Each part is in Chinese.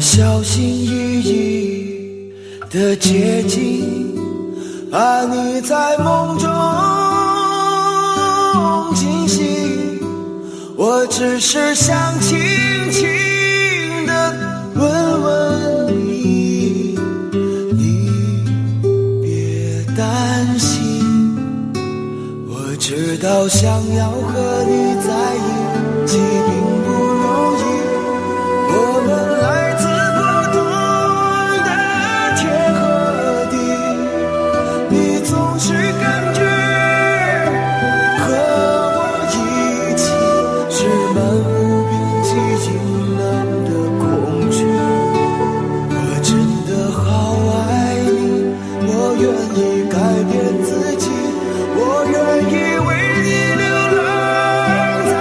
小心翼翼地接近，怕你在梦中惊醒。我只是想轻轻地问问你，你别担心。我知道想要和你在一起并不容易，我们来自不同的天和地，你总是感觉和我一起是漫无边际阴冷的空虚。我真的好爱你，我愿意改变自己，我愿意为你流浪在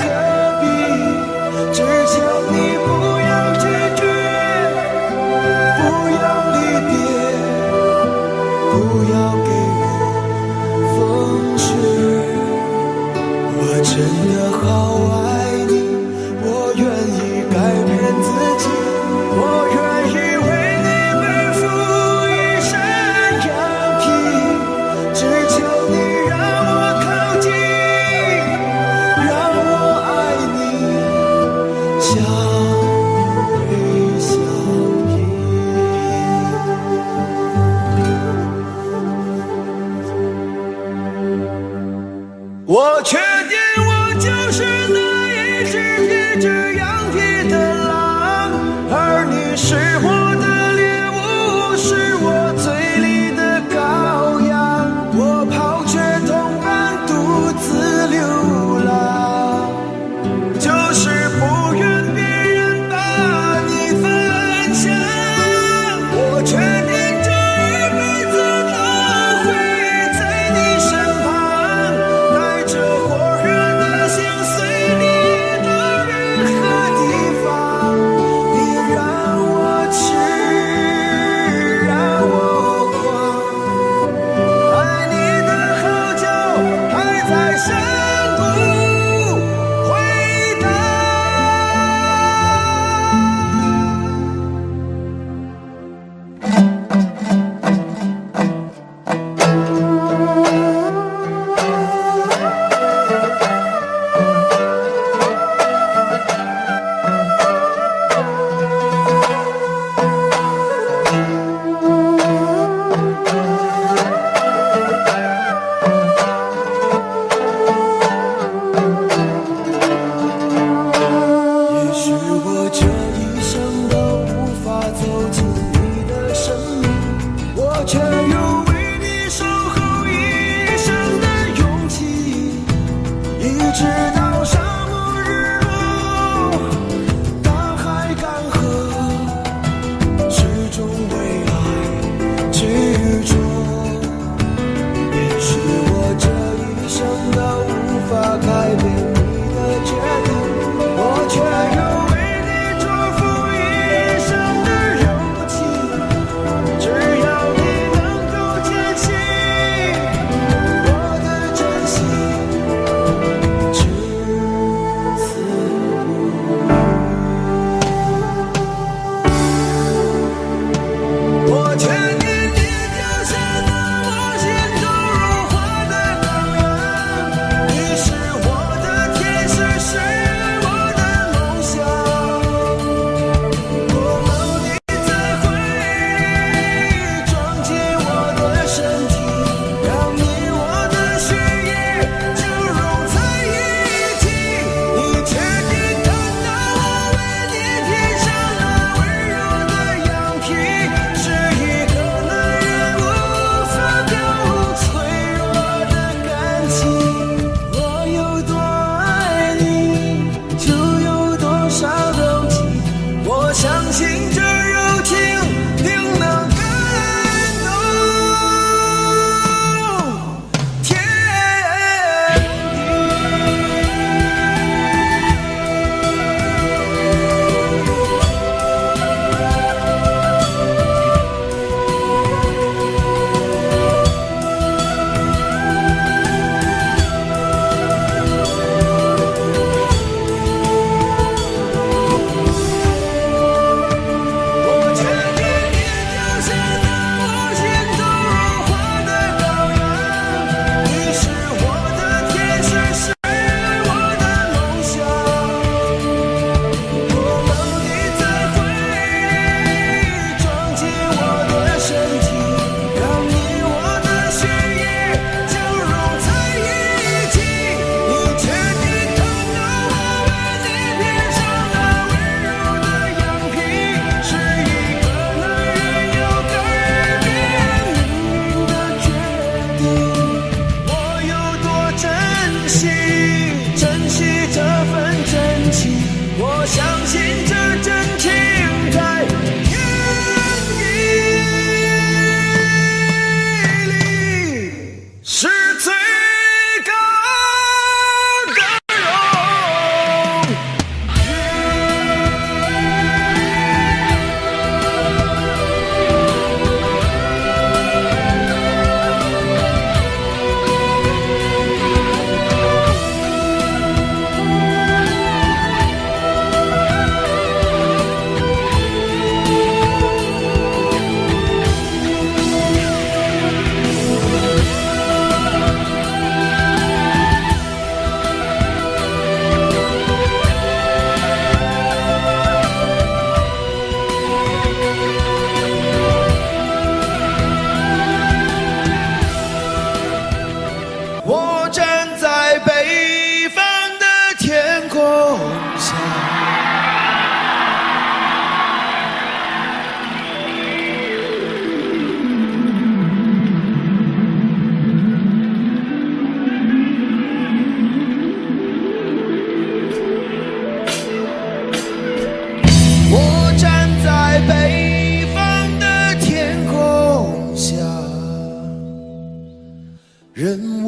戈壁，只求你不要拒绝，不要离别，不要给我风雪。我真的好爱你，我愿意改变自己，我愿意为你背负一身羊皮，只求你让我靠近，让我爱你，相偎相依。我确定我就是那一只披着羊皮的狼，而你是我的猎物，是我嘴里的羔羊。我抛却同伴独自流浪，就是不愿别人把你分享。我确定这一辈子都会在你身旁，带着火热的心随你到任何地方。你让我吃，让我狂，爱你的号角还在山谷回荡。也许我这一生都无法走进你的生命，我却有为你守候一生的勇气，一直到沙漠日落，大海干涸，始终为爱执着。也许我这一生都无法改变你的决定，我却有为你祝福一生的勇气。只要你能够坚信我的真心，至死不渝。我确定你就是那我心中融化的能量，你是我的天使，是我的梦想。我梦你在怀里，装进我的身体，让你我的血液就融在一起。你确定看到我为你披上了温柔的羊皮，是一个男人无法表脆弱的感情。我有多爱你，就有多少柔情，我相信这柔情定能感动天地。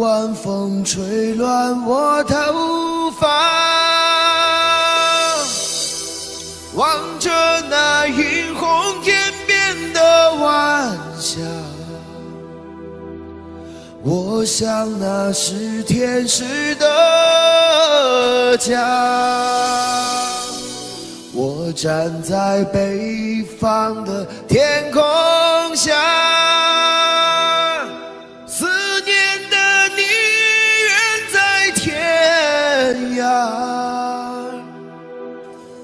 晚风吹乱我头发，望着那映红天边的晚霞，我想那是天使的家。我站在北方的天空下，思念的你远在天涯。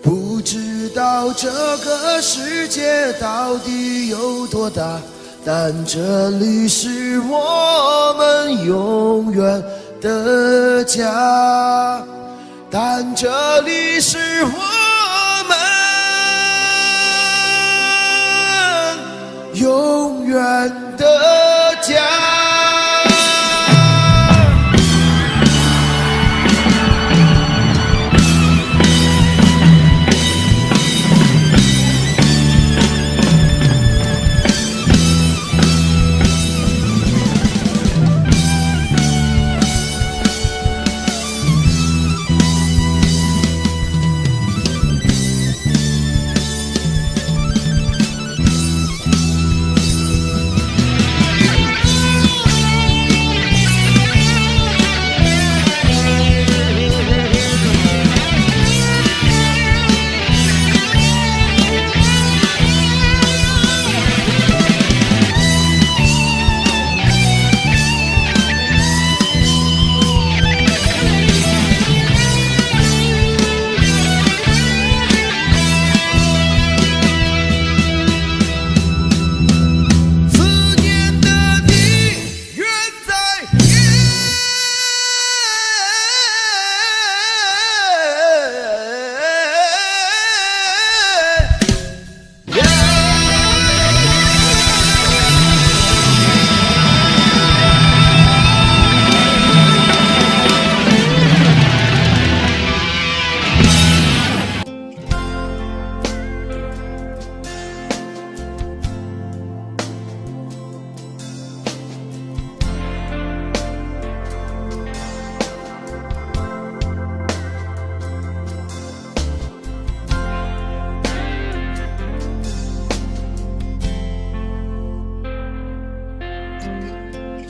不知道这个世界到底有多大，但这里是我们永远的家，但这里是我们永远的家。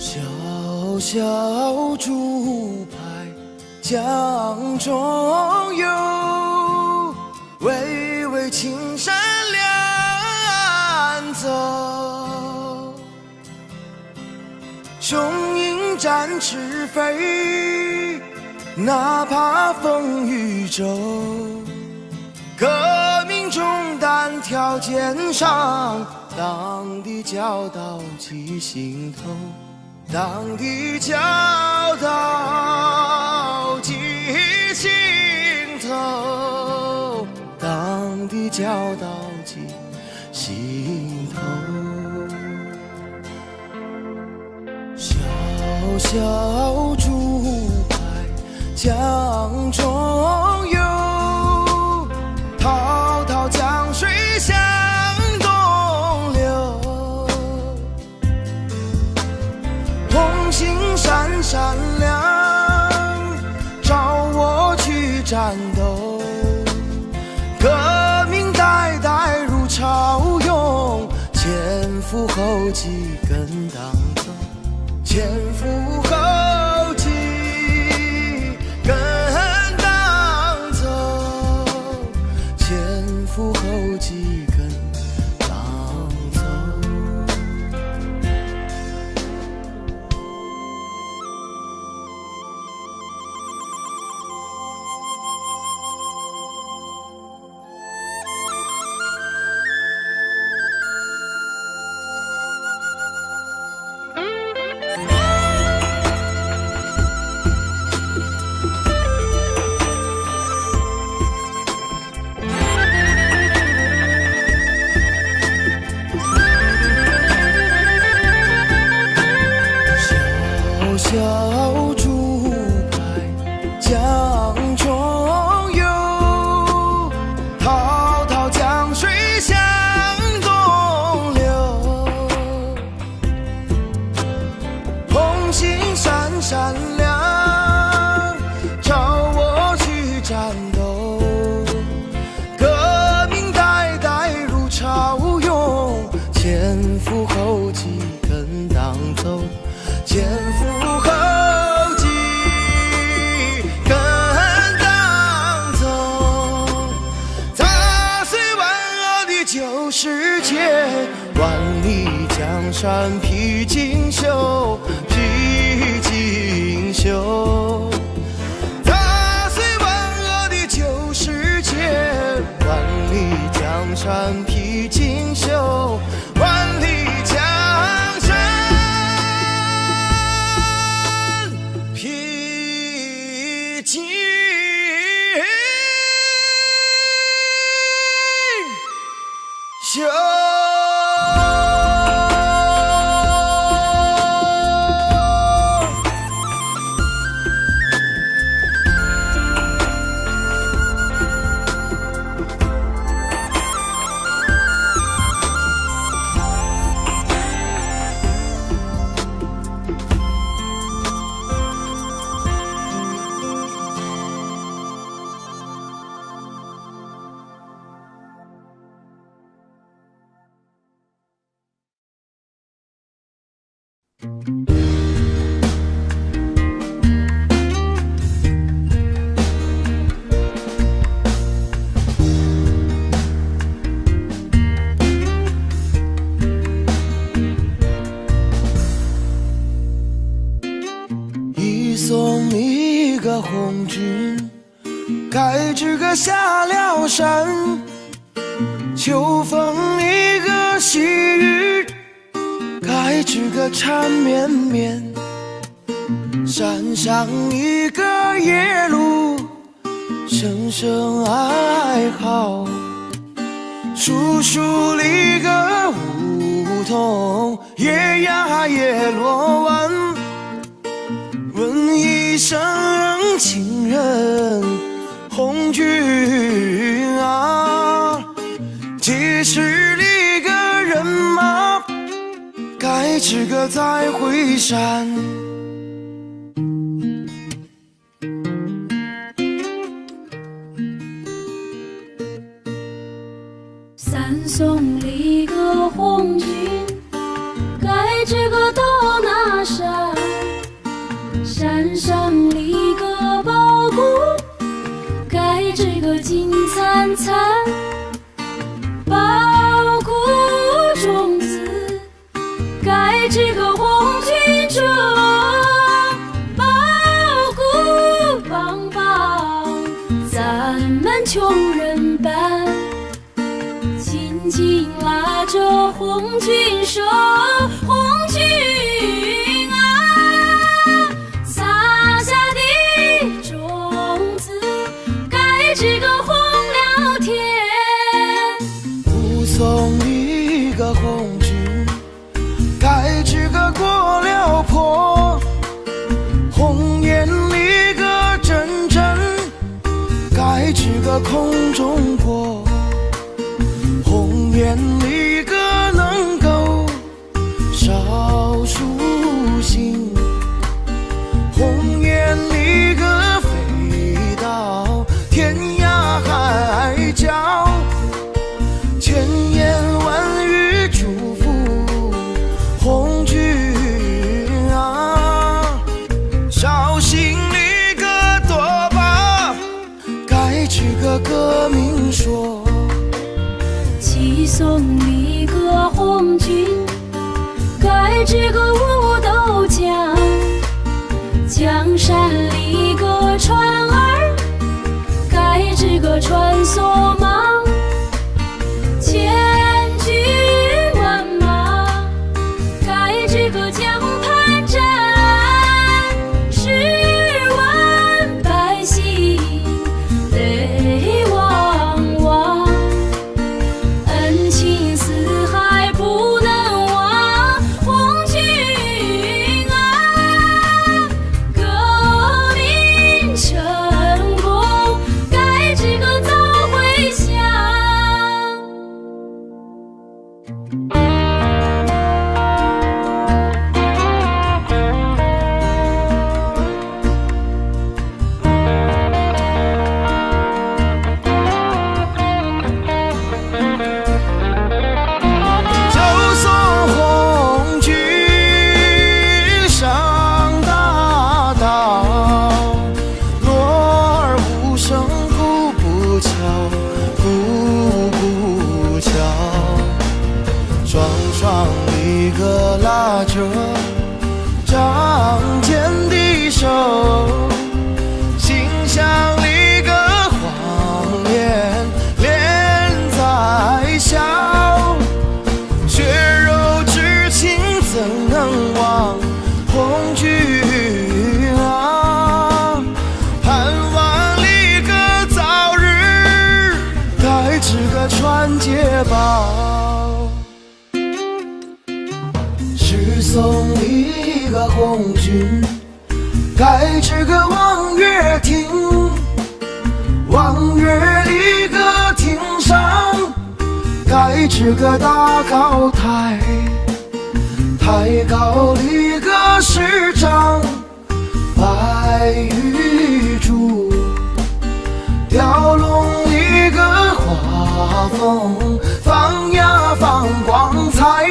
小小竹排江中游，巍巍青山两岸走。雄鹰展翅飞，哪怕风雨骤。革命中单挑肩上，党的教导记心头。党的教导记心头，党的教导记心头。小小竹排江中游，滔滔江水向东流。红星闪闪亮，召我去战斗。革命代代如潮涌，前赴后继跟党走，前赴后继跟党走，前赴后继跟党走。旧世界，万里江山披锦绣，披锦绣。踏碎万恶的旧世界，万里江山披锦绣，万里江山披锦绣。送你一个红军，该知个下了山。秋风一个细雨，该知个缠绵绵。山上一个夜路，声声哀嚎。树树里个梧桐，夜呀夜落晚。问一声情人红军啊，几时里个人马，该知个再回山。三送里个红军，该知个到哪山？山上立个宝骨，该知个金灿灿。宝骨中子，该知个红军中。宝骨帮帮咱们穷人办，紧紧拉着红军手，红军送一个红军，该知个过了坡。红颜里个真真，该知个空中过。红颜里个能够少数心，红颜里个飞到天涯海角。千言万语祝福红军啊，绍兴里个多把，该知个革命说。七送里个红军，该知个武斗江。江山里个船儿，该知个穿梭忙。千军万马，该知个江畔站。10万百姓泪汪汪，恩情四海不能忘。红军啊，革命成功，该知个早回乡。就送红军上大道，落儿无声哭不悄，哭不悄。捷报。只送一个红军，盖这个望月亭。望月里个亭上，盖这个大高台。台高里个石章，白玉柱。雕龙一个画风，放呀放光彩。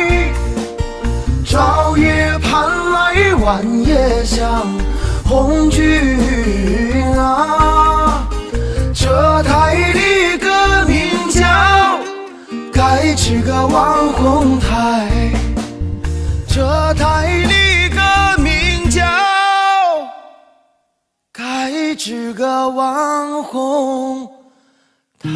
朝夜盼来晚夜香，红军啊，这台里个名叫盖这个网红台，这台里个名叫盖这个网红台。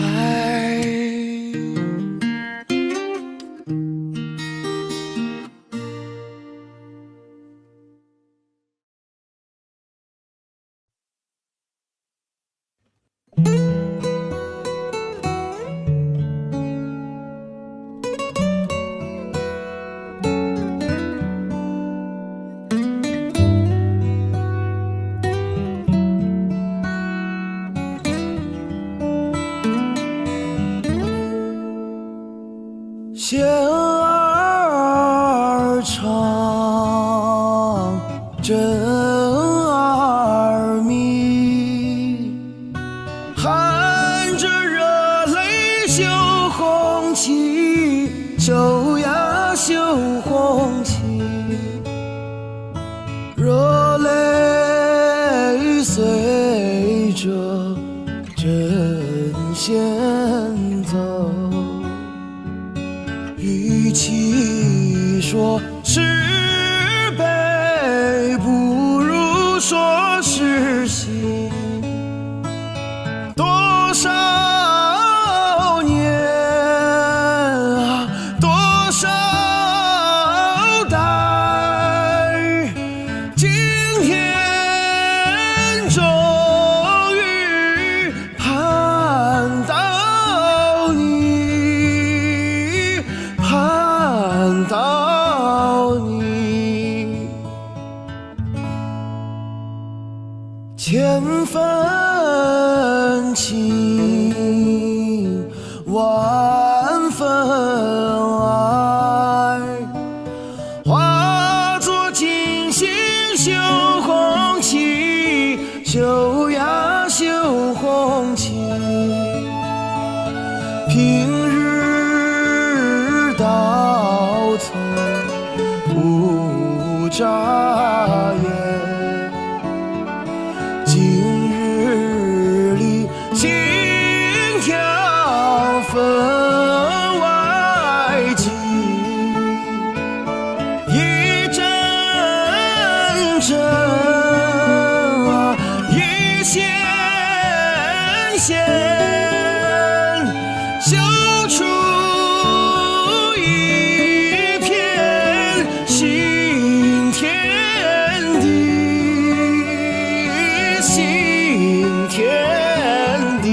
弦儿长，针儿密，含着热泪绣红旗，绣呀绣红旗，热泪随着针线走。与其说是悲，不如说是喜。多少年啊，多少代，今天终于盼到你，盼到你。千分情，万分爱，化作金星绣红旗，绣呀绣红旗。平日到头不眨眼，今日里心跳分外急，一阵阵啊，一线线，绣出一片新天地，新天地。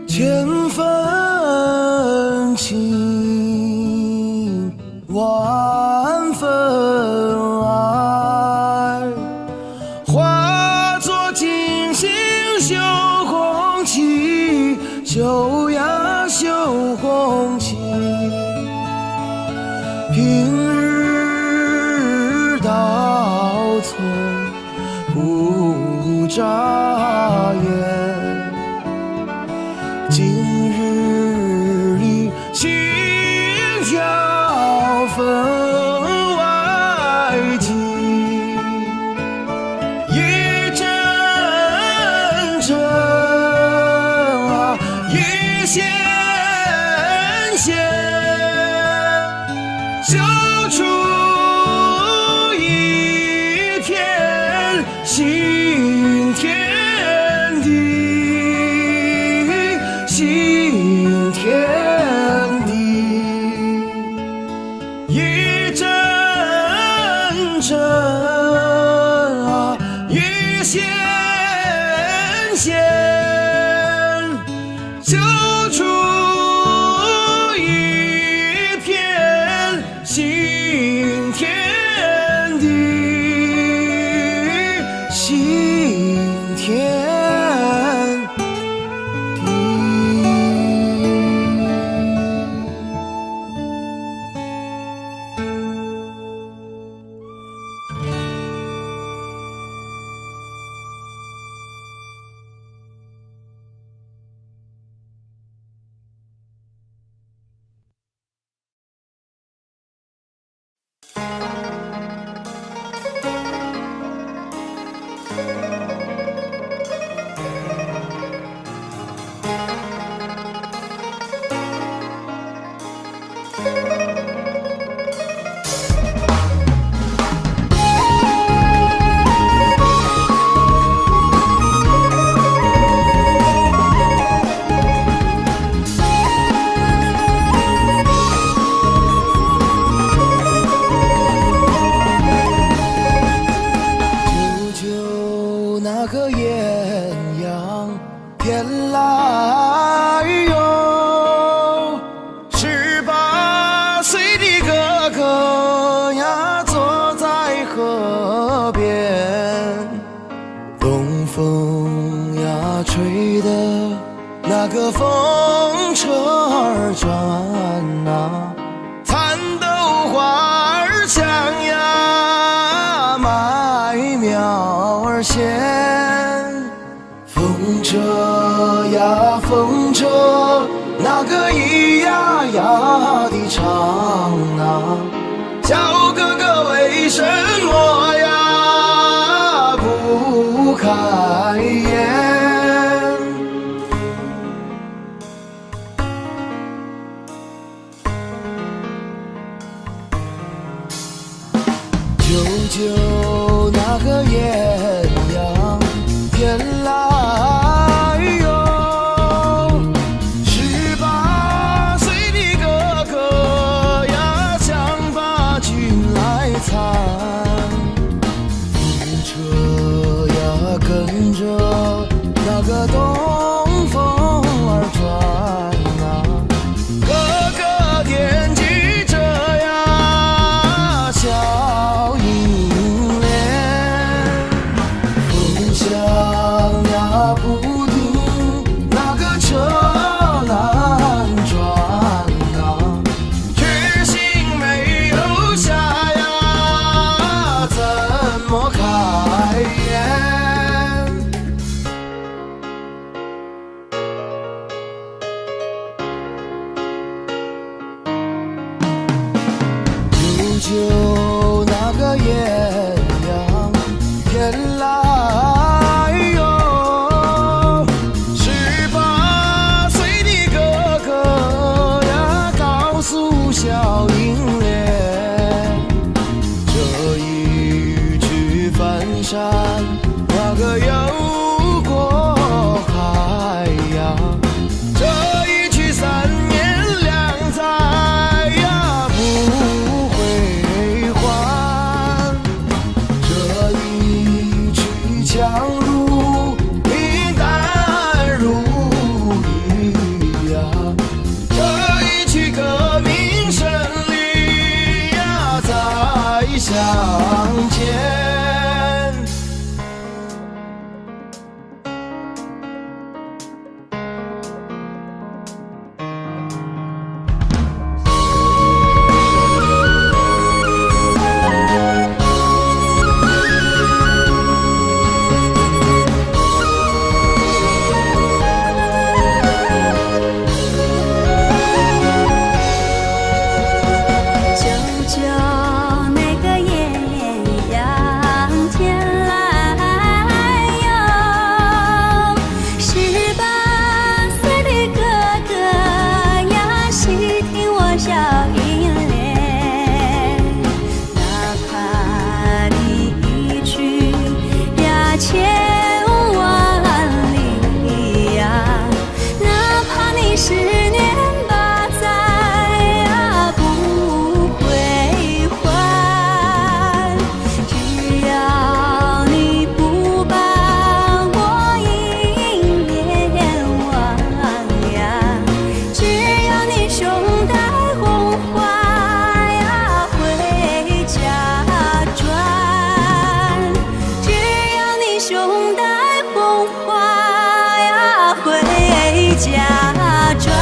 千分情，万分爱，化作金星绣红旗，绣呀绣红旗。平日到头不眨眼，今日里心跳分外急，一阵线线，绣出一片新天地，新天地，一阵阵啊，一线线，绣出一片新天地，新天地。那个艳阳天来哟，18岁的哥哥呀，坐在河边，东风呀吹的那个风车儿转呐，蚕豆花儿香呀，麦苗儿鲜。风车呀风车，那个咿呀呀的唱啊，小哥哥为什么呀不开眼？舅舅那个艳阳天来哟，18岁的哥哥呀，想把军来参。风车呀跟家转。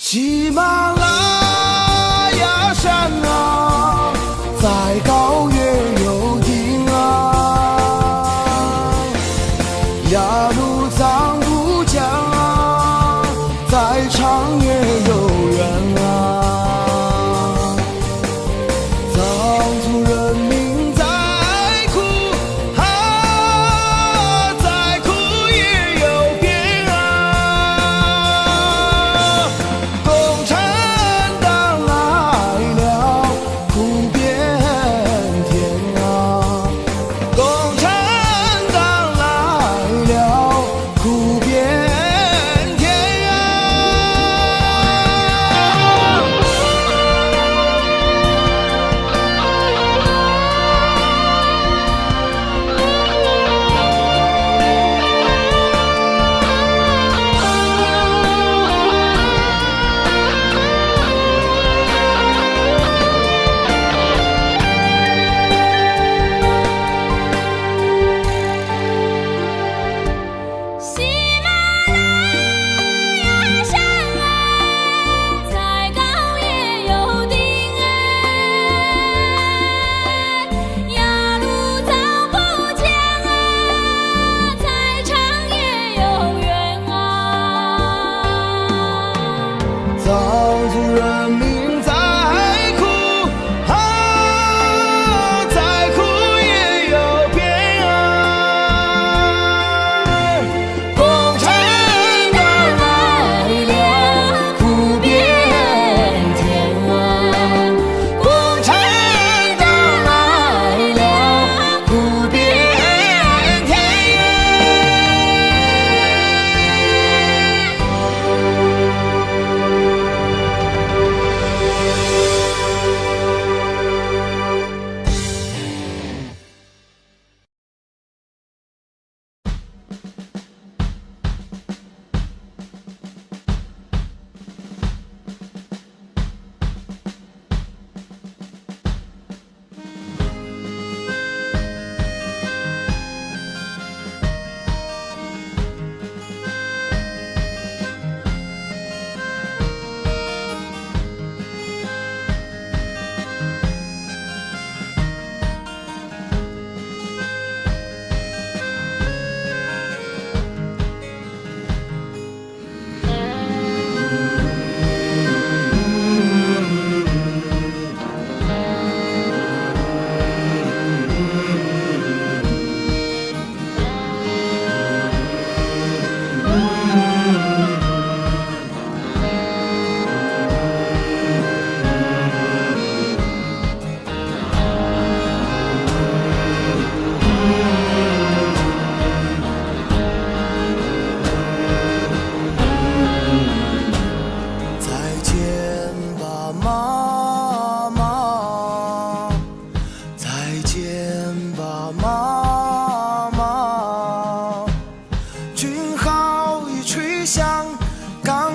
喜马拉雅山啊，在高原有定啊，雅鲁藏布江啊，在长野有缘啊，藏族人民在哭啊，在哭也有变啊，共产党来了，哭遍天啊，共产党来了，哭遍天啊。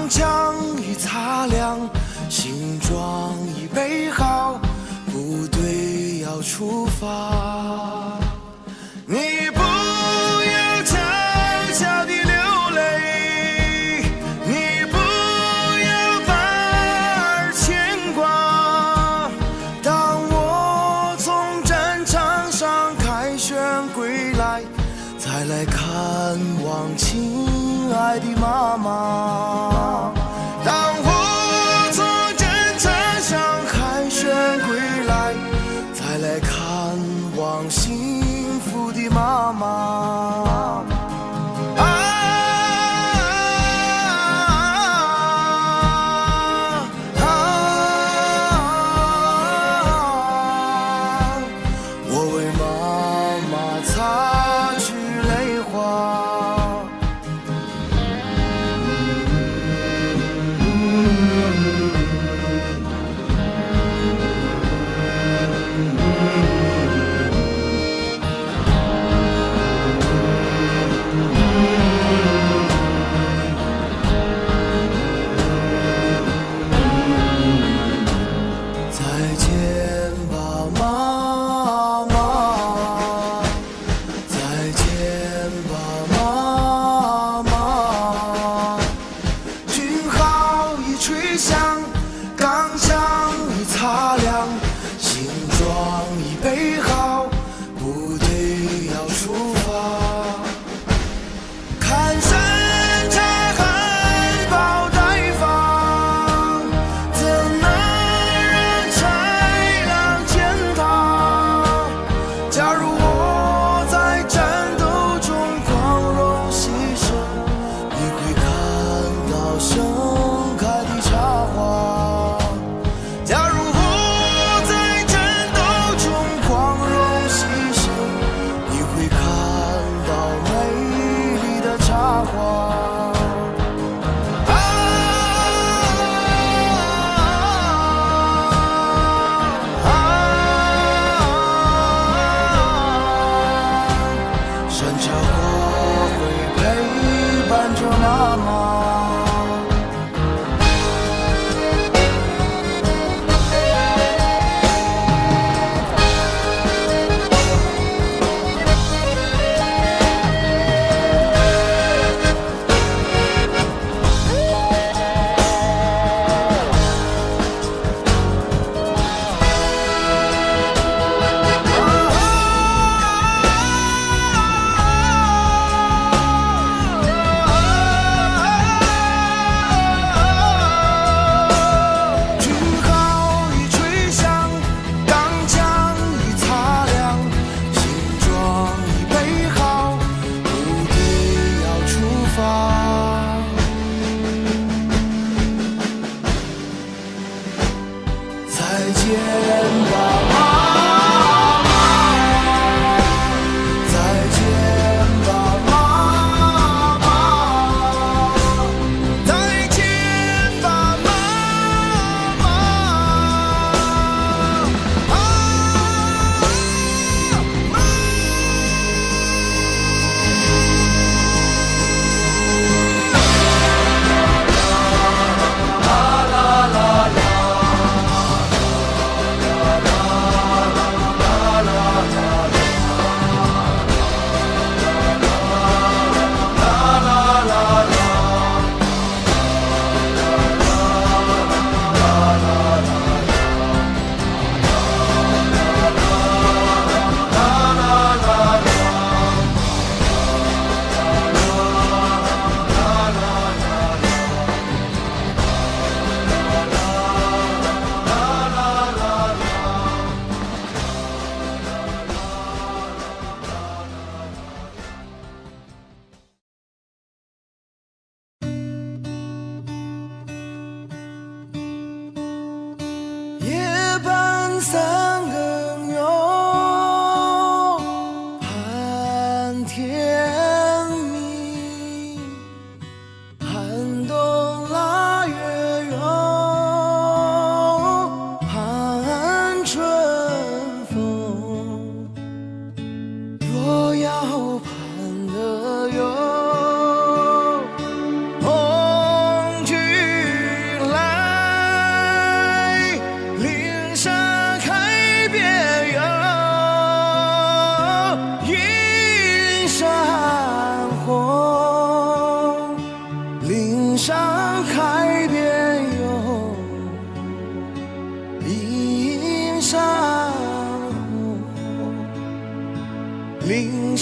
钢枪已擦亮，行装已备好，部队要出发。你不要悄悄地流泪，你不要半儿牵挂。当我从战场上凯旋归来，再来看望亲爱的妈妈。当我从战场上凯旋归来，再来看望幸福的妈妈。我为妈妈擦去泪花。再见吧，妈妈，再见吧，妈妈。军号已吹响，钢枪已擦亮，行装已备好，部队要出发。看山茶含苞待放，怎能让豺狼践踏？假如我在战斗中光荣牺牲，你会看到盛开的茶花。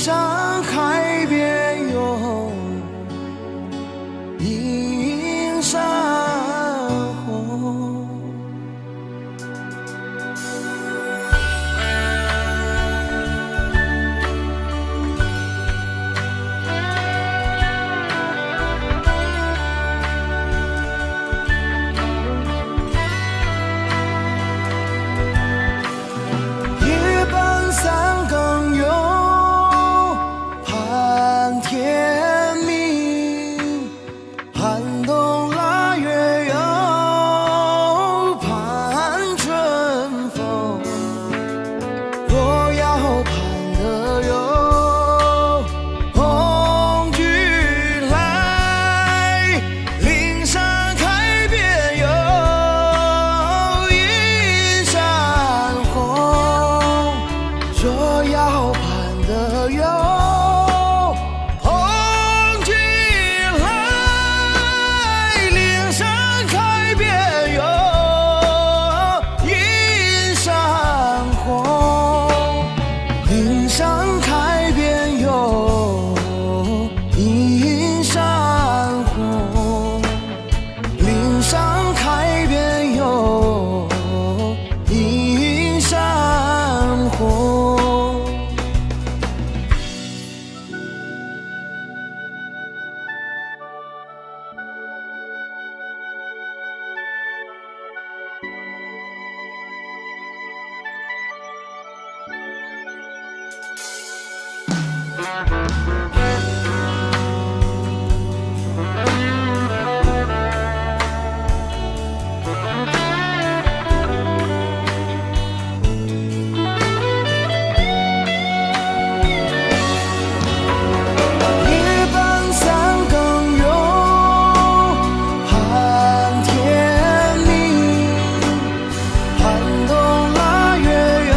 山海边有映山红。夜半三更有盼天明，寒冬腊月有盼春风。若要盼得有红军来，岭山开遍有映山红。若要盼得有红军来，岭山开遍有映山红。岭山开遍有映山红。岭山开遍有映山红。夜半三更有盼天明，寒冬腊月有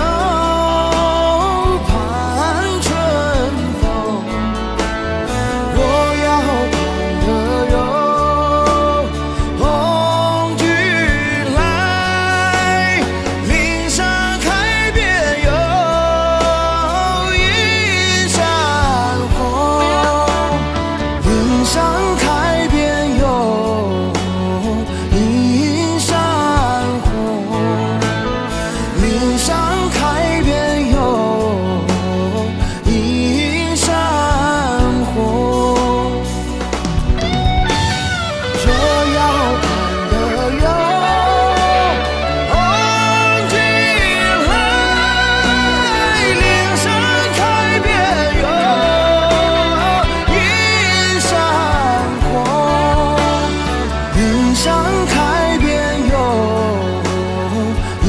盼春风。若要盼得有红军来，岭山开遍有映山红。岭山开遍有映山红。岭山开遍有映山红。若要盼得有红军来，岭山开遍有映山红。岭山开遍有映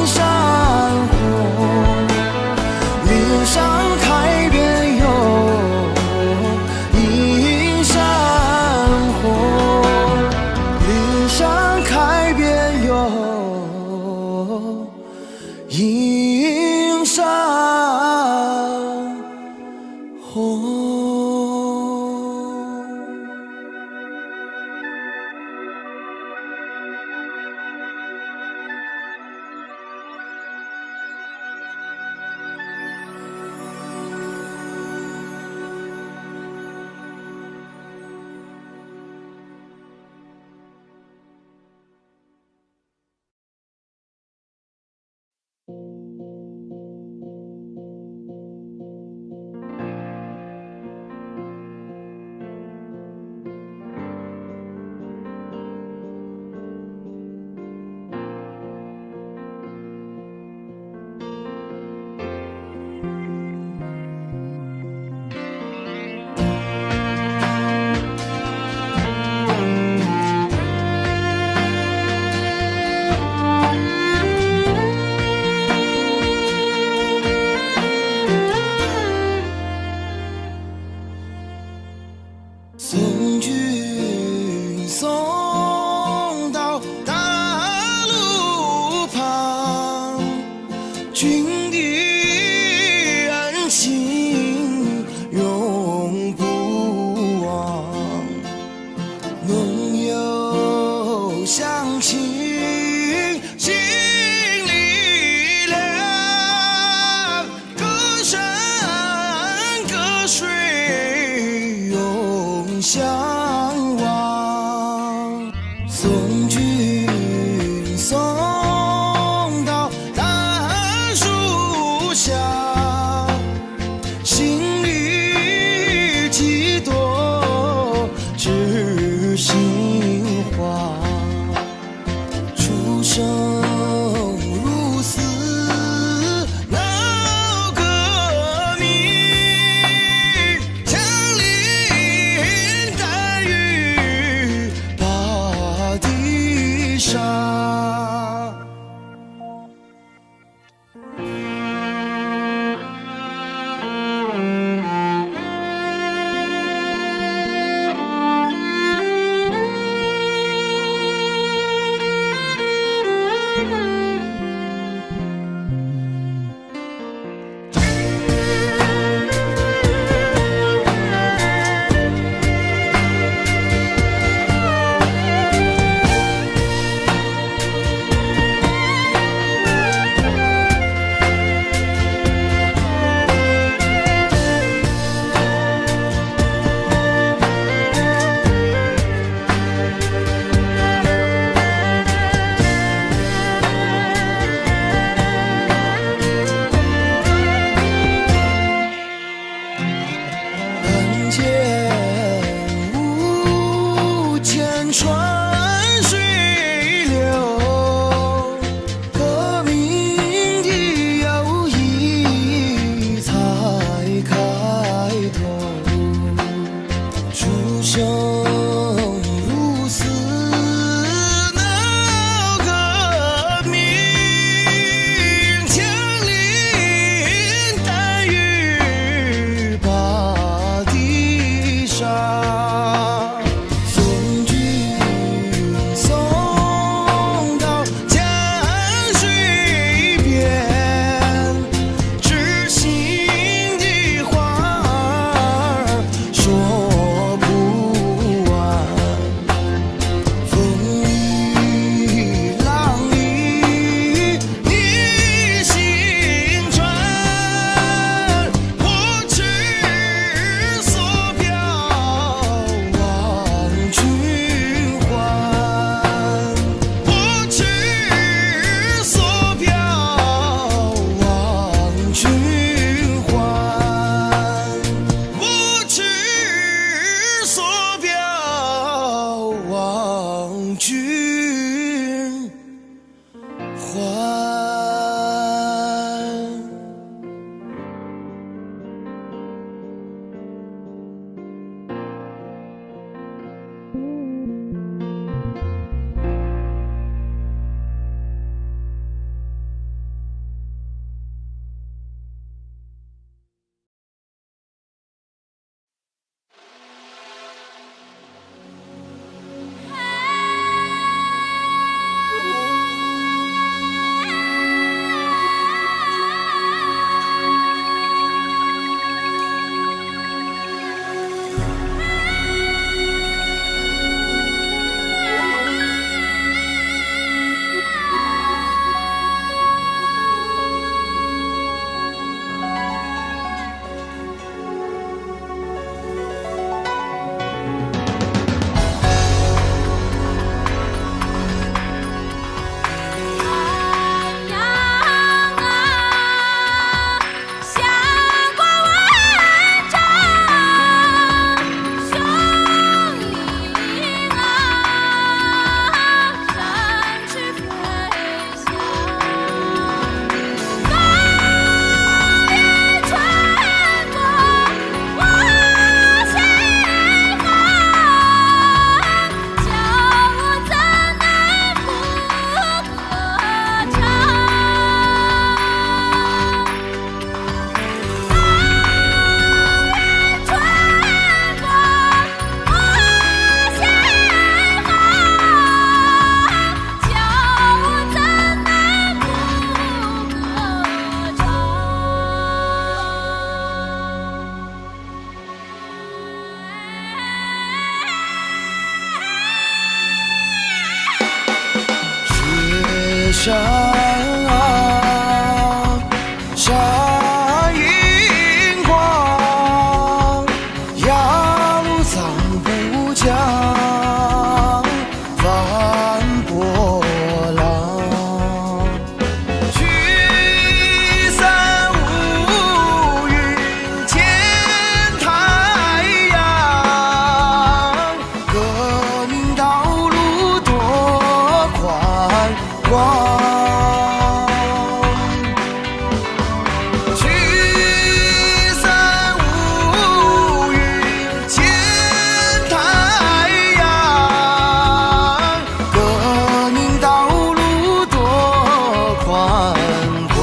山红。岭山开遍有映山红。岭山开遍有映山红。送君送到大路旁，君的恩情永不忘。浓友相亲心里凉，歌声送君送到大树下，心里几朵知心花，出生入死闹革命，枪林弹雨把地杀。看见无间川水流，革命的友谊才开头，出生入死闹革命，枪林弹雨把地杀。送君送到江水边，知心的话儿说不完，风里浪里你心转，我痴所表望君还，我痴所表望君还，我痴所表望君还。山啊，山银光，扬帆不将帆光。聚散无语见太阳，革命道路多宽广。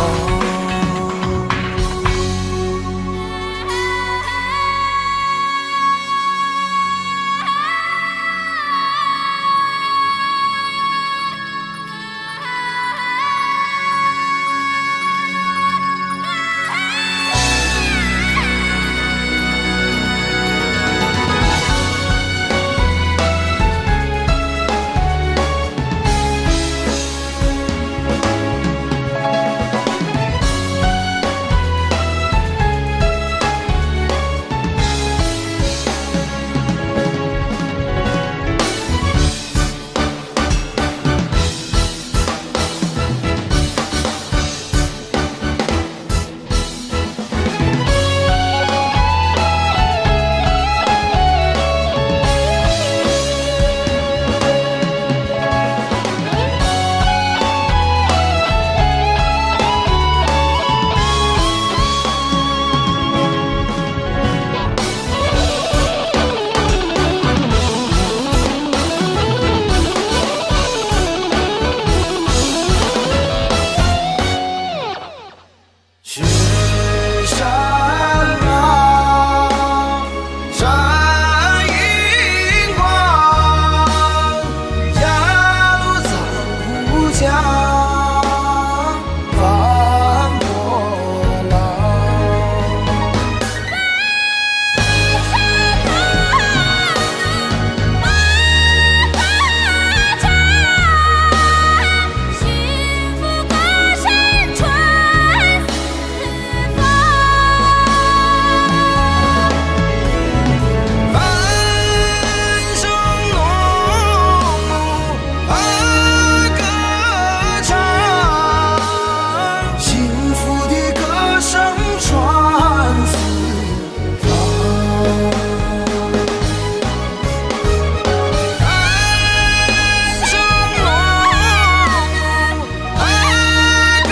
雪山啊，山映光，压路藏乌江，翻波浪。幸福歌声传四方。繁声农牧把歌唱，幸福的歌声传四方。繁声农牧把歌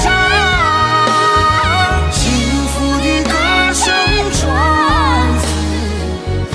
唱，幸福的歌声传四方。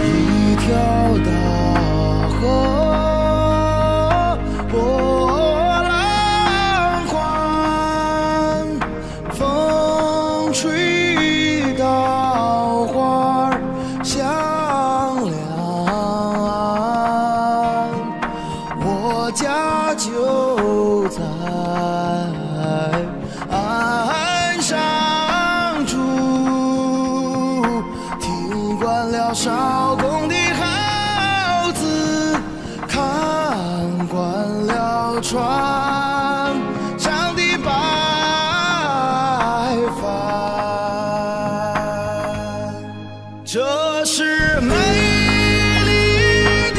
一条大河波浪宽，风吹稻花香两岸，我家就在岸上住，听惯了少公的号子，看惯了船上的白帆，这是美丽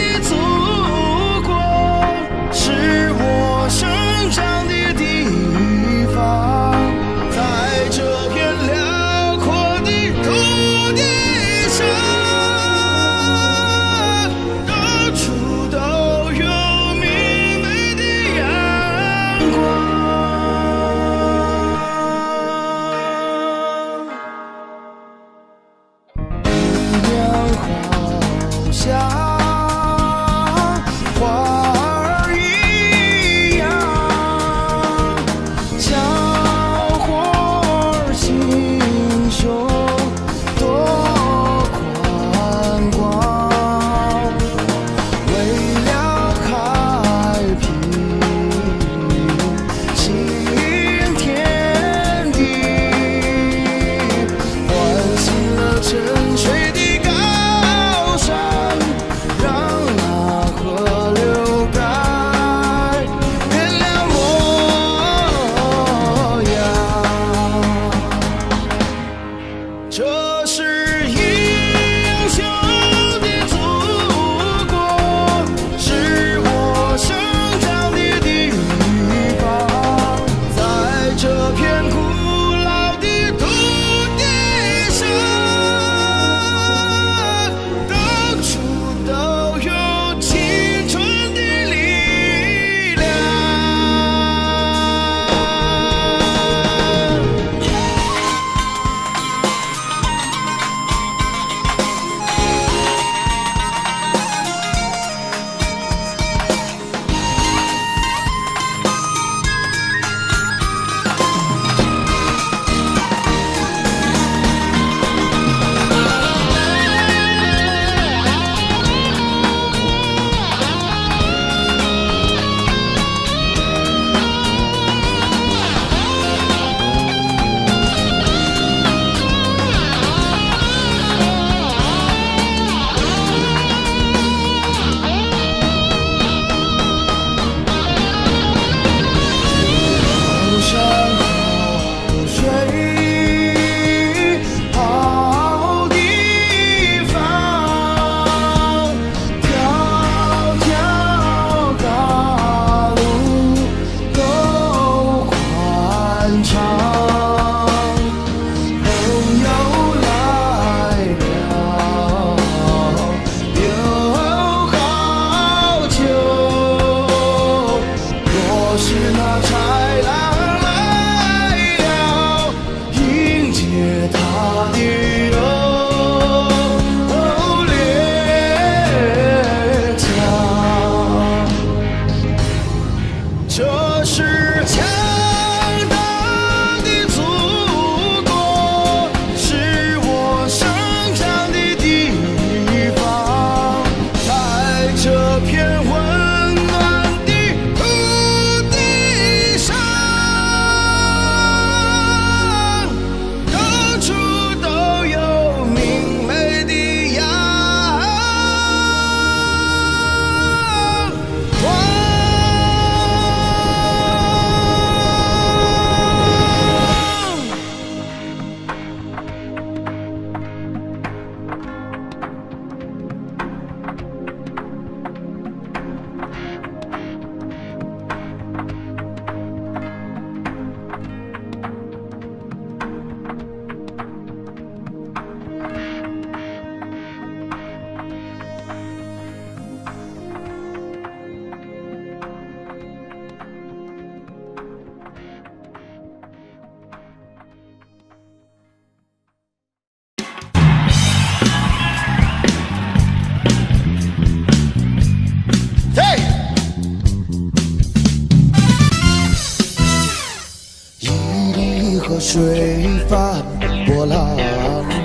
水翻波浪，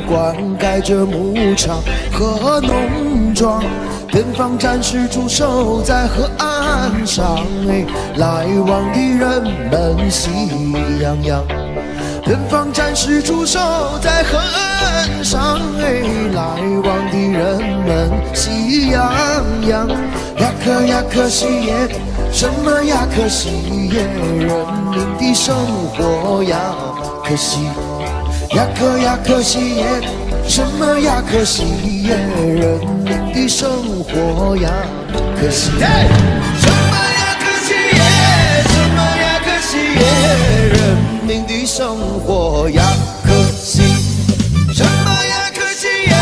灌溉着牧场和农庄。远方战士驻守在河岸上，来往的人们喜洋洋。远方战士驻守在河岸上，来往的人们喜洋洋。呀可呀可惜耶，什么呀可惜耶，人民的生活呀可惜。呀可呀可惜耶，什么呀可惜耶，人民的生活呀可惜。什么呀可惜耶，什么呀可惜耶，人民的生活呀可惜。什么呀可惜耶，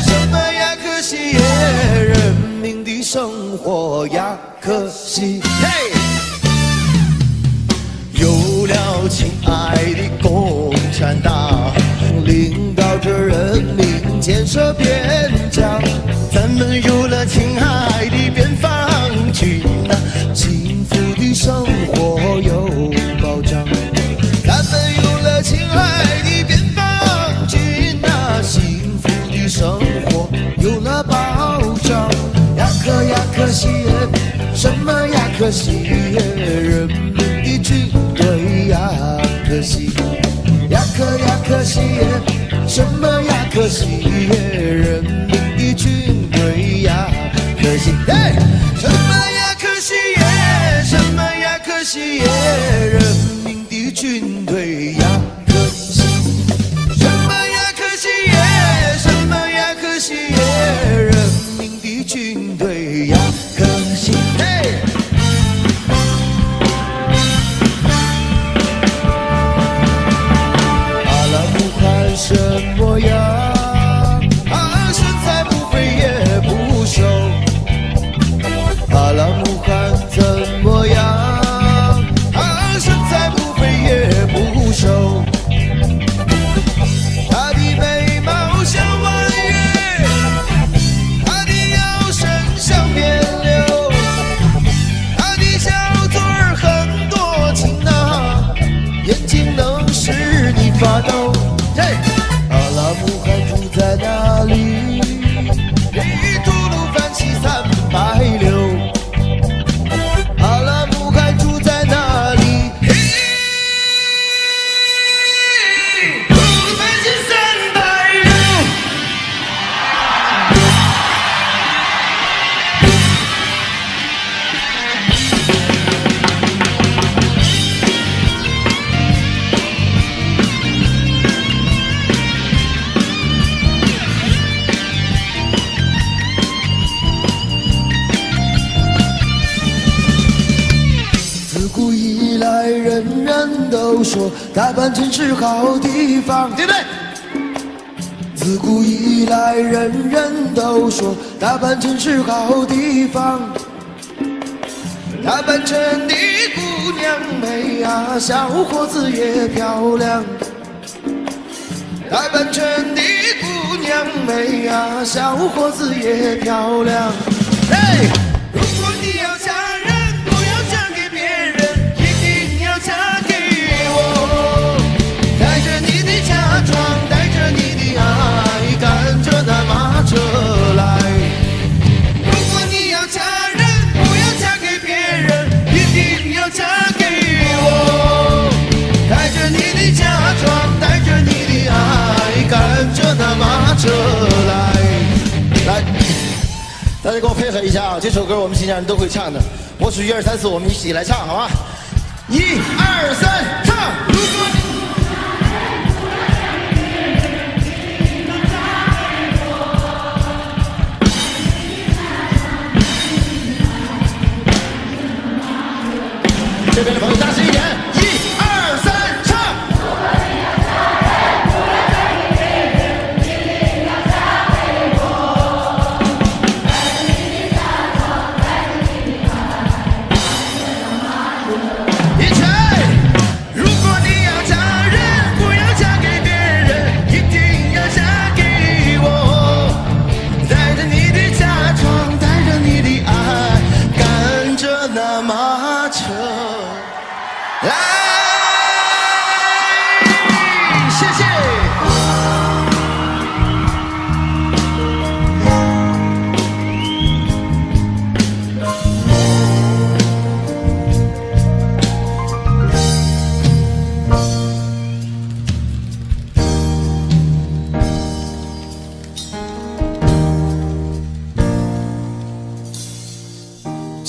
什么呀可惜耶，人民的生活呀可惜。有了亲爱的共产党，领导着人民建设边疆，咱们有了亲爱的边防军呐，幸福的生活有保障。咱们有了亲爱的边防军呐，幸福的生活有了保障。呀可呀可惜耶，什么呀可惜耶，人民的军队呀可惜。呀可呀可惜耶，什么呀可惜耶，人民的军队呀可惜。什么呀可惜耶，什么呀可惜耶，人民的军队呀可惜。什么呀可惜耶，什么呀可惜耶，人民的军队呀可惜。什么呀？身材不肥也不瘦。阿拉木汗怎么样？身材不肥也不瘦。他的眉毛像弯月，他的腰身像扁柳，他的小嘴儿很多情啊，眼睛能使你发抖。阿拉木汗住在哪里？吐鲁番西360。阿拉木汗住在哪里？吐鲁番西360。人人都说大阪真是好地方，对不对？自古以来，人人都说大阪真是好地方。大阪城的姑娘美啊，小伙子也漂亮。大阪城的姑娘美啊，小伙子也漂亮。如果你要嫁人，不要嫁给别人，一定要嫁给我。带着你的嫁妆，带着你的爱，赶着那马车来。如果你要嫁人，不要嫁给别人，一定要嫁给我。带着你的嫁妆，带着你的爱，赶着那马车来。来，大家给我配合一下啊！这首歌我们新疆人都会唱的。我数1、2、3、4，我们一起来唱，好吧？1、2、3，唱！如果你这边的朋友大声一点！1、2、3，唱！一起！如果你要嫁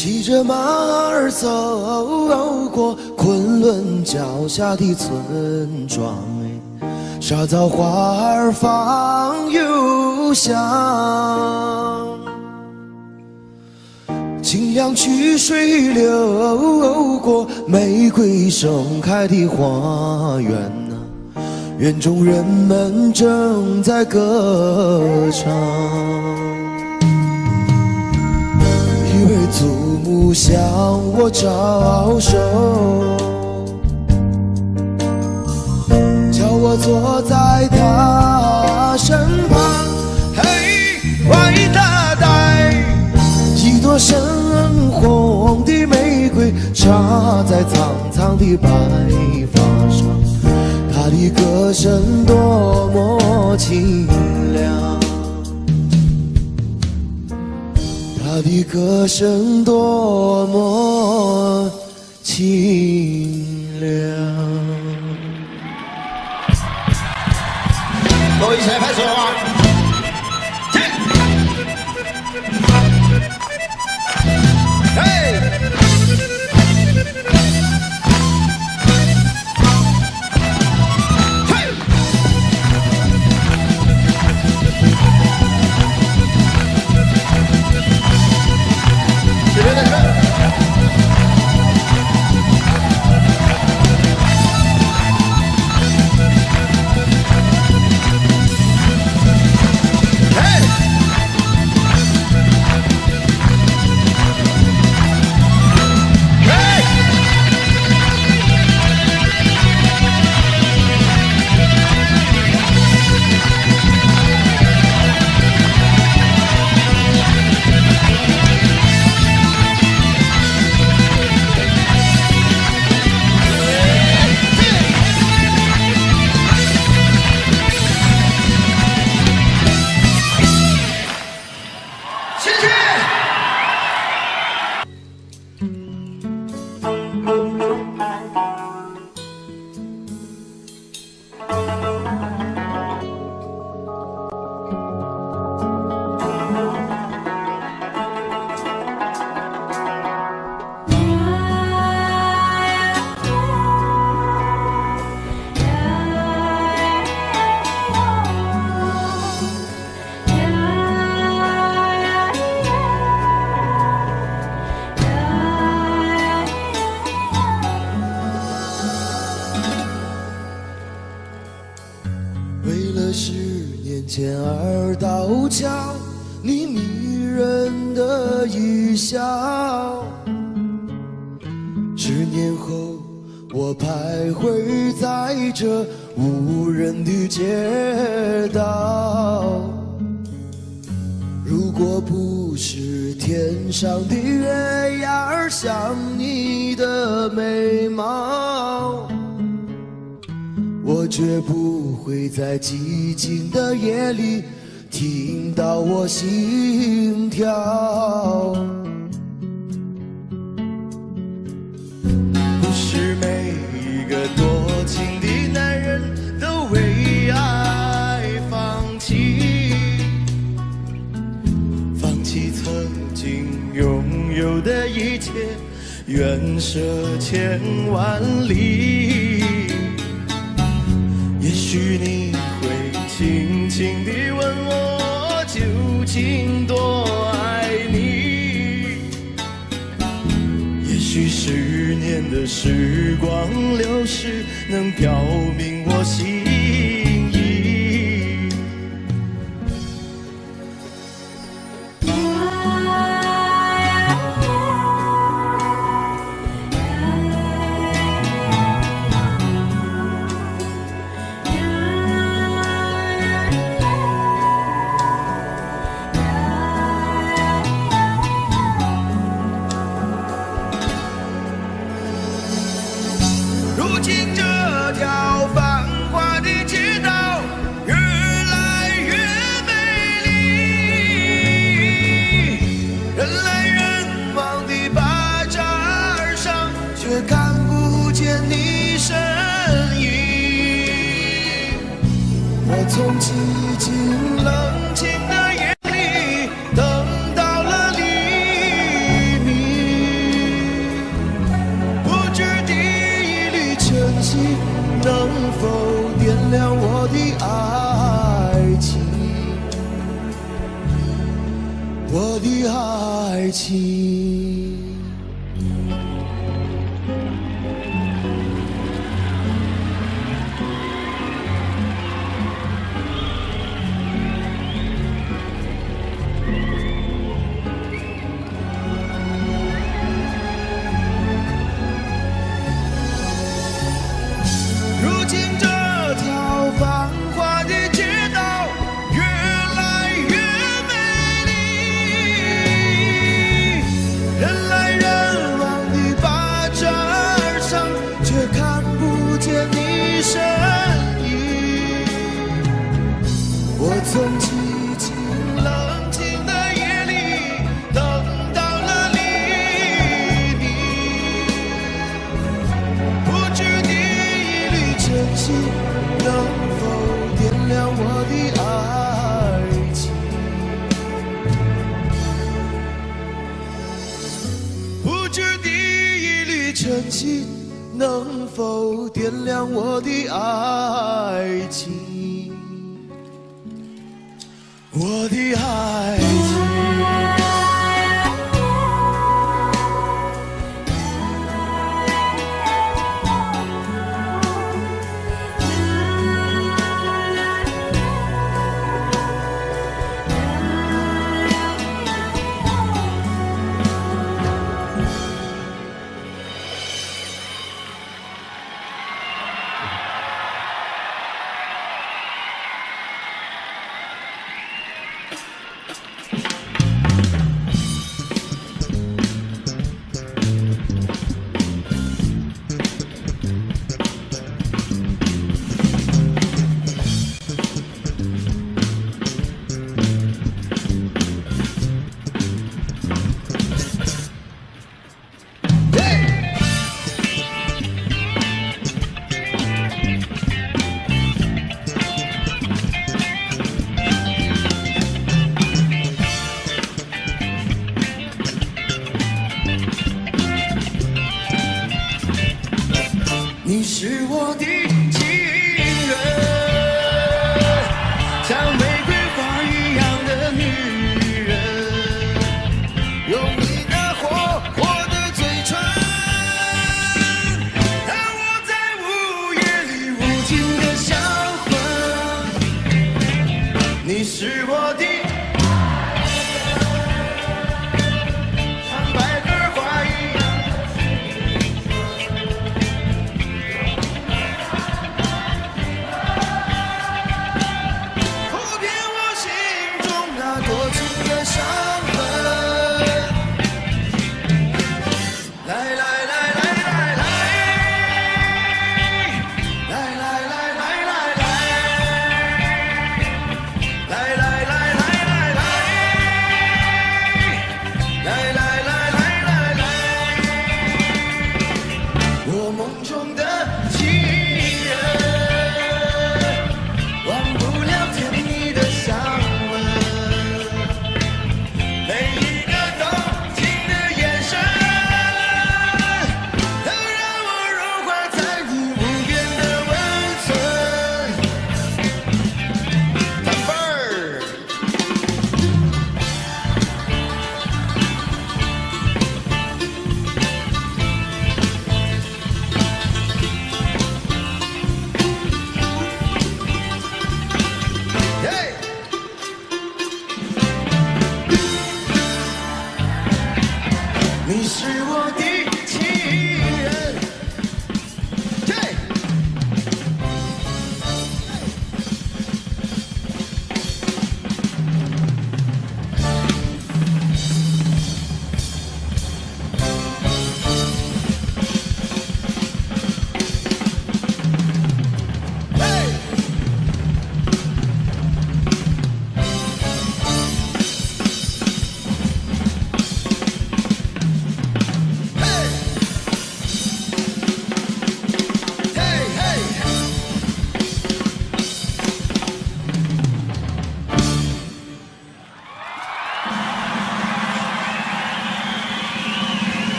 骑着马儿走过昆仑脚下的村庄，沙枣花儿放幽香，清凉曲水流过玫瑰盛开的花园啊，园中人们正在歌唱。一位祖母向我招手，叫我坐在她身旁。嘿，外太太，一朵深红的玫瑰插在苍苍的白发上，她的歌声多么清凉，她的歌声多么清凉。各位一起来拍手啊！嘿！这边这边。为了10年前儿道桥，你迷人的一笑。10年后，我徘徊在这无人的街道。如果不是天上的月牙儿像你的眉毛，我绝不会在寂静的夜里听到我心跳。不是每一个多情的男人都为爱放弃，放弃曾经拥有的一切，愿舍千万里。也许你会轻轻地问我究竟多爱你，也许10年的时光流逝能表明我心意。如今这条繁华的街道越来越美丽，人来人往的巴扎上却看不见你身影。我从寂静冷清的夜里等到了黎明。我的爱情，我的爱情。如今这条繁华的街道越来越美丽，人来人往的巴扎上，却看不见你身影。我曾寂静冷清的夜里等到了黎明，不知你真心能否点亮我的爱情？不知第一缕真心能否点亮我的爱情？我的爱情。你是我的情人，像玫瑰花一样的女人，用你那火火的嘴唇，让我在午夜里无尽的销魂。你是我的像百合花一样。你是我的情人。嘿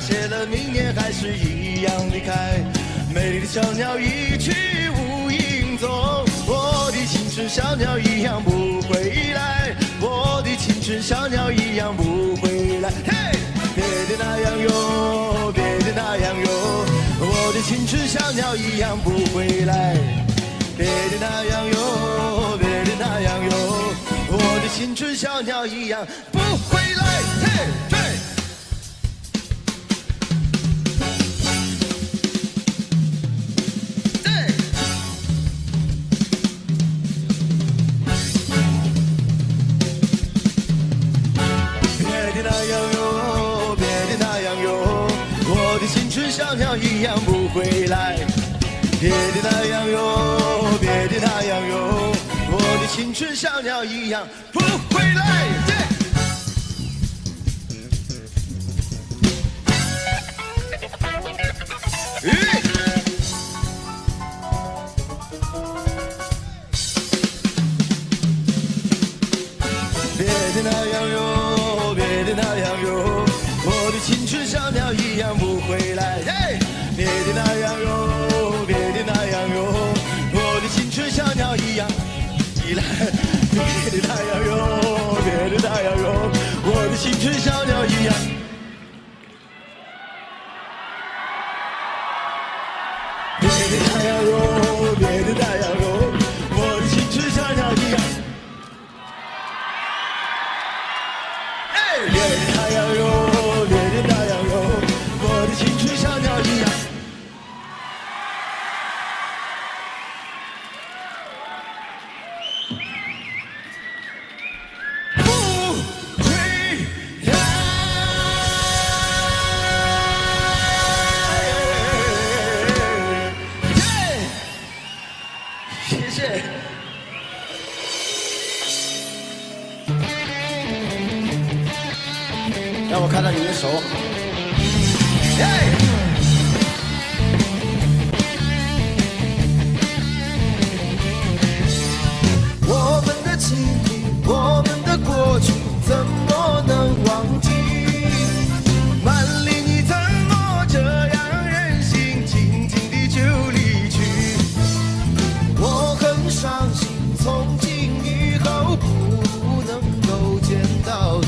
谢了，明年还是一样离开。美丽的小鸟一去无影踪，我的青春小鸟一样不回来，我的青春小鸟一样不回来。嘿，别的那样哟，别的那样哟，我的青春小鸟一样不回来。别的那样哟，别的那样哟，我的青春小鸟一样不回来。嘿，对。小鸟一样不回来，别的那样哟，别的那样哟，我的青春小鸟一样不回来。别的那样哟，别的那样哟，我的青春小鸟一样不回来。别的那样哟，别的那样哟，我的青春小鸟一样依赖。别的那样哟，别的那样哟，我的青春小鸟一样。别的那样哟，别的那样哟，我的青春小鸟一样。别的那样哟，别的那样哟，我的青春小鸟一样。让我看到你的手。我们的情谊，我们的过去，怎么能忘记？曼丽，你怎么这样任性，轻轻地就离去？我很伤心，从今以后不能够见到你。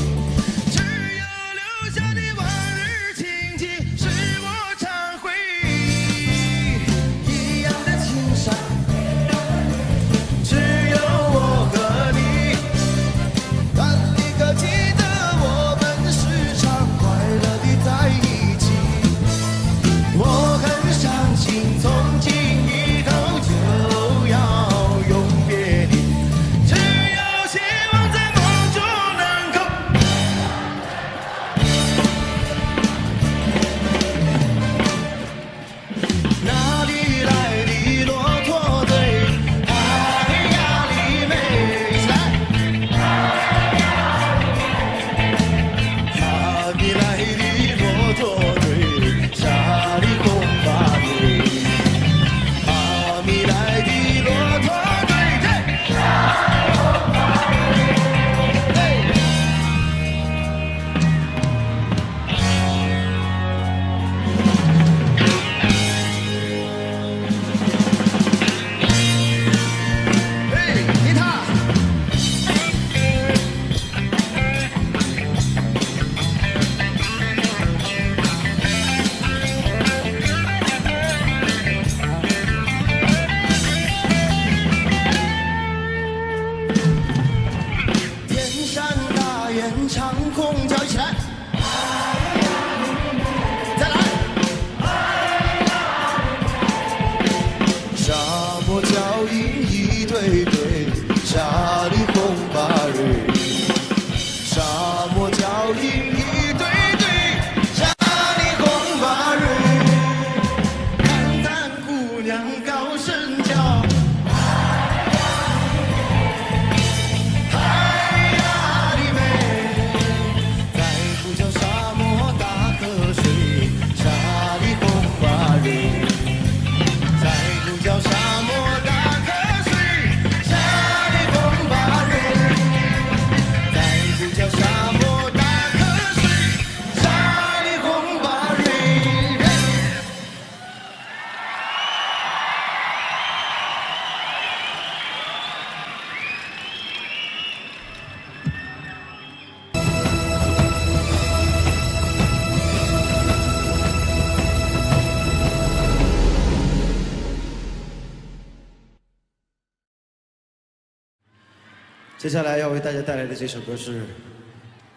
接下来要为大家带来的这首歌是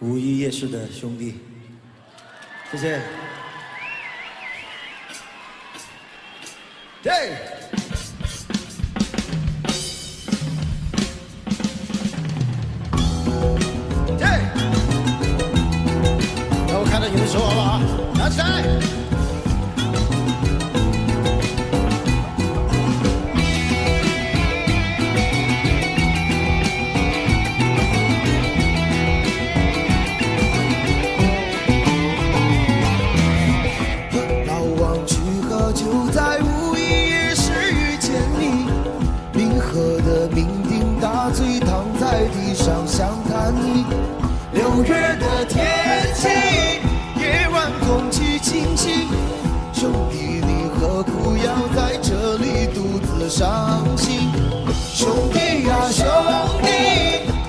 五一夜市的兄弟，谢谢。对。让我看到你们手好不好？拿起来！老王去喝酒，在五一夜市遇见你，冰河的酩酊大醉，躺在地上想谈你。6月的天气，夜晚空气清新，兄弟你何苦要在这里独自伤心？兄弟呀兄弟，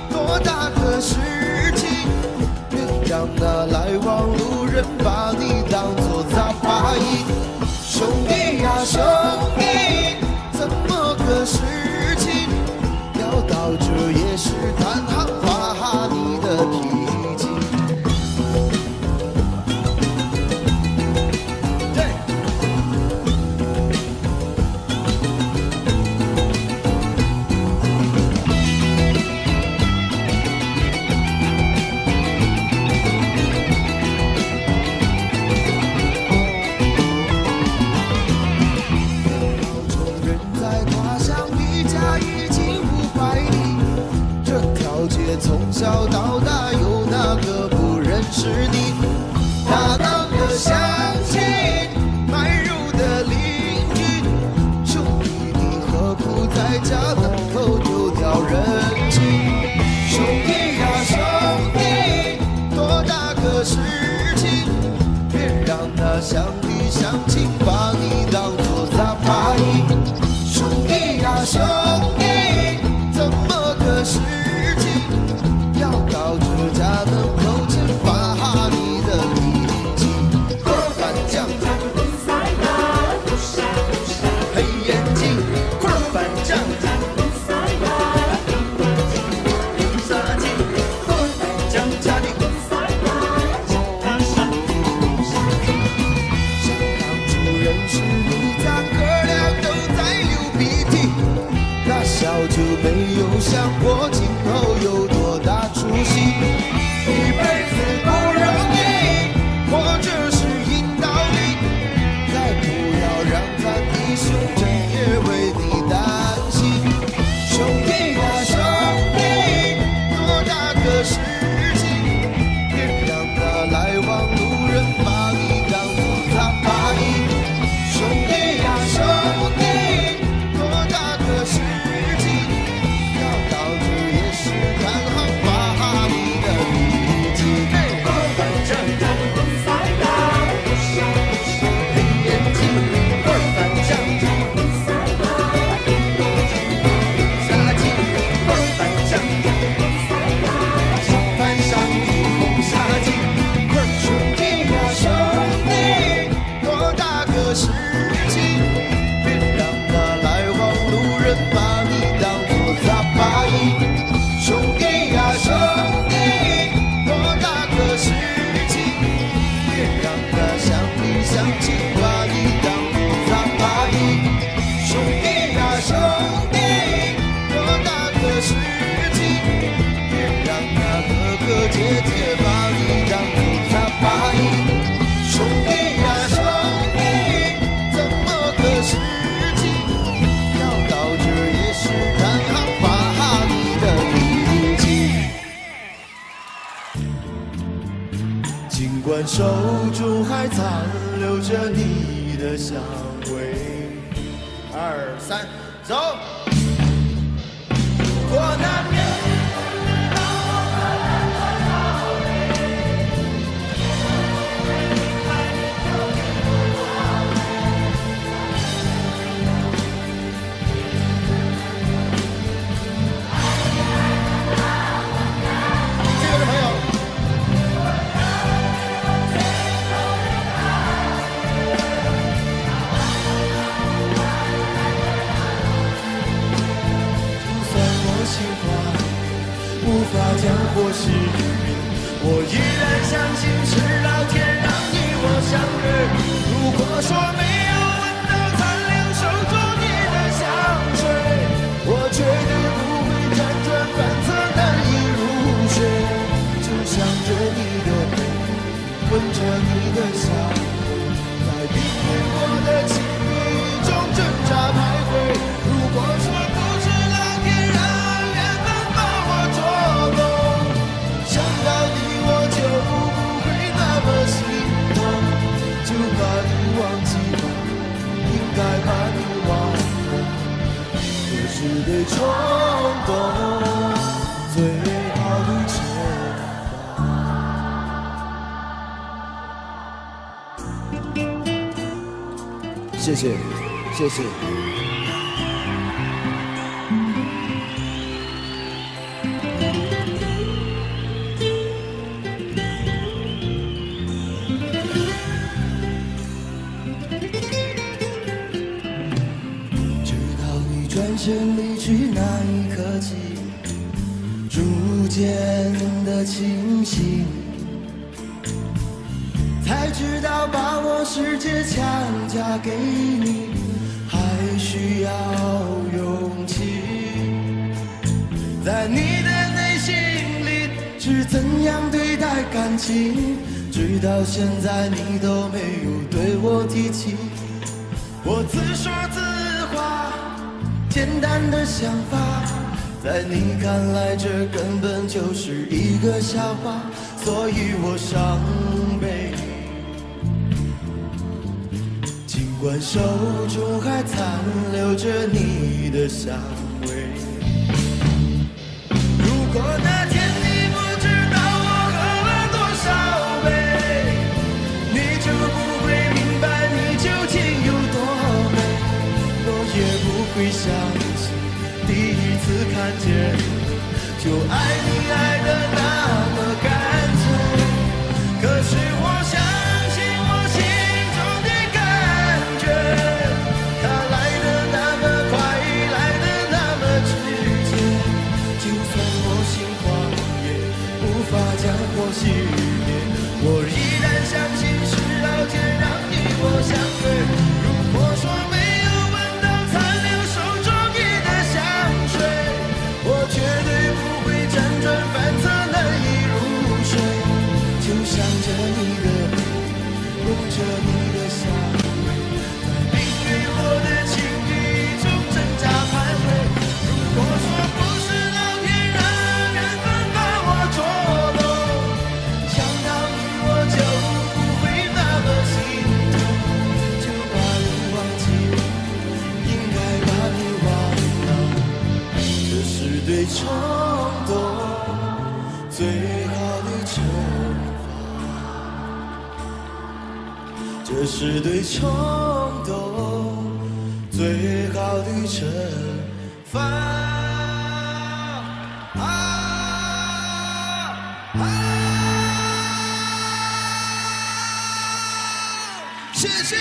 多大个事情，别让那来往路人把你当作杂牌。兄弟呀兄弟，怎么个事情，要到这夜市摊行发你的脾气？对。老穷人在他乡，离家已经500里，这条街从小到大有哪个不认识你？大当的乡亲，卖肉的邻居，兄弟你何苦在家门口丢掉人情？兄弟呀兄弟，多大个事情，别让那乡里乡亲把你当作杂牌。兄弟呀兄弟，怎么个事情，要到这家门口前发你的脾气？豆瓣酱，黑眼睛，棍板酱，杀鸡，棍板酱家里。想当初认识你，咱哥俩都在流鼻涕，那小就没有想过今后有多大出息。一辈子不容易，活着是硬道理，再不要让咱弟兄整夜为你担心。兄弟呀兄弟，多大个事情，别让那来往路人把你当作杂牌。兄弟呀兄弟，多大个事情，要到这夜市摊行发你的脾气。豆瓣酱，黑眼睛，棍板酱，杀鸡，棍板酱，饭上有红杀鸡。兄弟呀兄弟，多大个事情，别让那来往路人把你当作杂牌。兄弟呀兄弟，多大个事情，别让那乡里乡亲把你当作杂牌。兄弟呀兄弟，多大个事情，别让那哥哥姐姐把你当作杂牌。兄弟呀兄弟，怎么个事情，要到这夜市摊行发你的脾气？尽管手中还残留着你的香味。2、3，走。过难免。这个的朋友。就算我喜欢就把你忘记吧，应该把你忘了。这是对冲动最好的惩罚。谢谢，谢谢。转身离去那一刻起，逐渐的清醒，才知道把我世界强加给你，还需要勇气。在你的内心里是怎样对待感情，直到现在你都没有对我提起。我自说自话，简单的想法，在你看来这根本就是一个笑话，所以我伤悲。尽管手中还残留着你的香味，如果那天你不知道我喝了多少杯，你就不会明白你究竟有多美，我也不会相信第一次看见就爱你爱得那么干脆。可是我相信我心中的感觉，它来得那么快，来得那么直接，就算我心慌也无法将火熄灭，我依然相信是老天让你我相对。如果说没有闻到残留手中你的香水，我绝对不会辗转反侧难以入睡，就想着你的脸，闻着你的香味，在冰与火的情侣中挣扎徘徊。如果说不是老天让缘分把我捉弄，想到你我就不会那么心痛，就把你忘记，应该把你忘了。这是对冲动最好的惩罚，这是对冲动最好的惩罚。谢谢。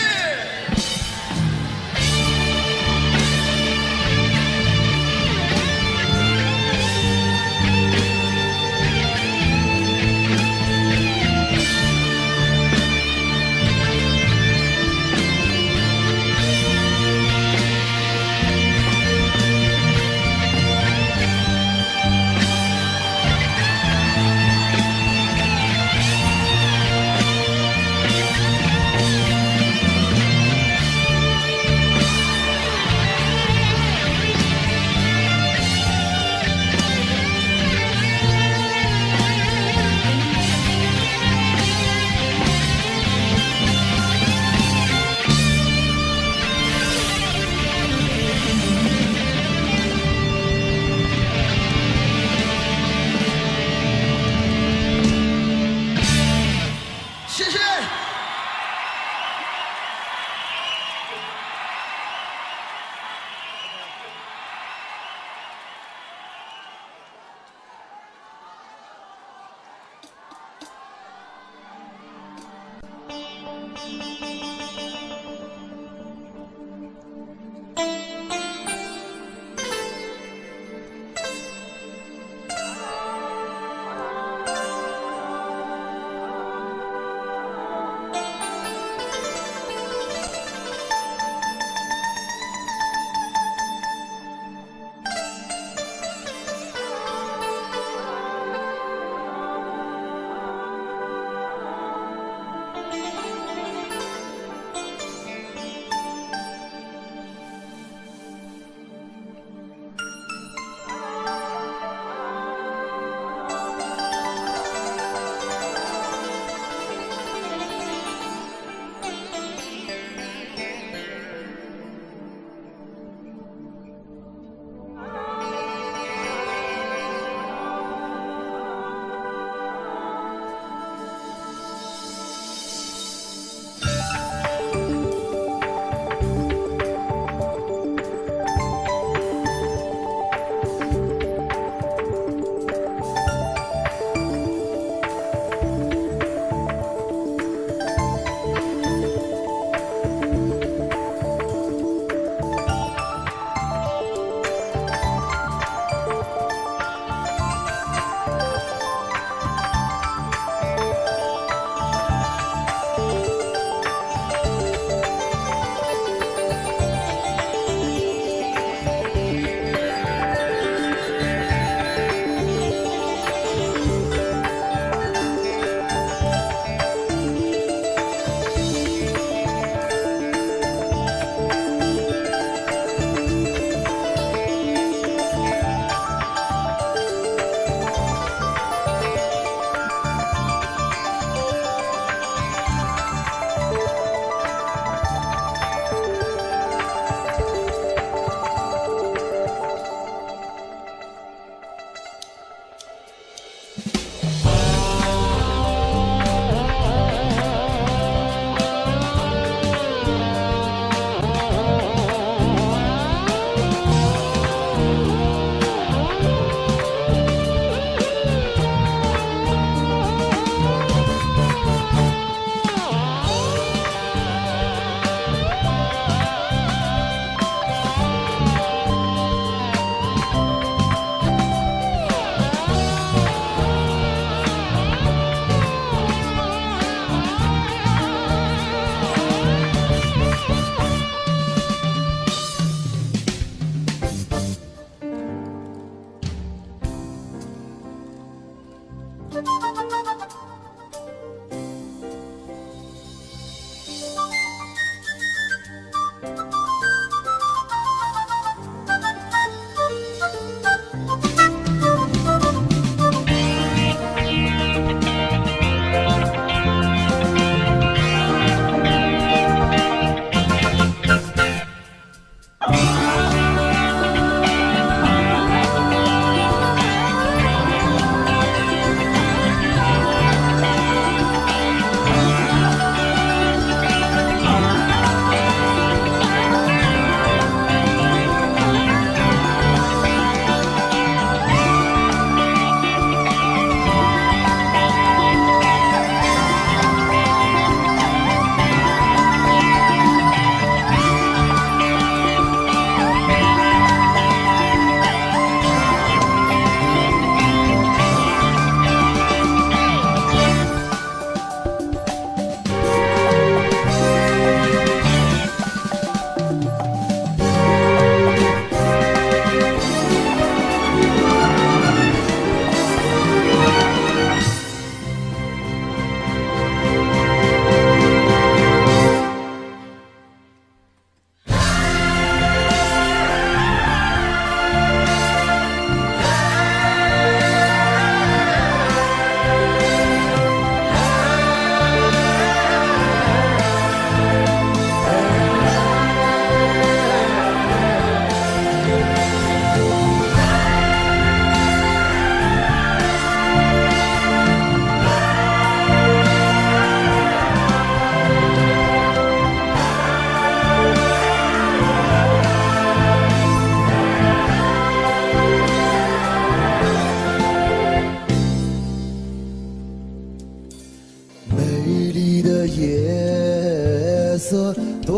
色多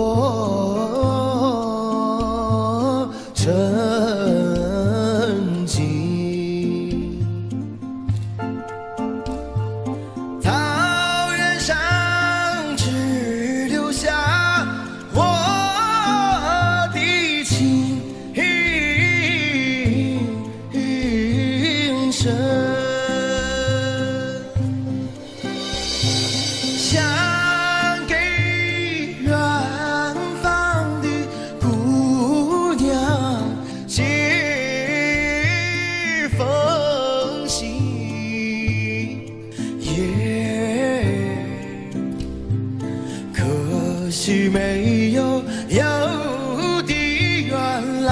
沉静。草原上只留下我的情深。想给远方的姑娘写封信，可惜没有的原来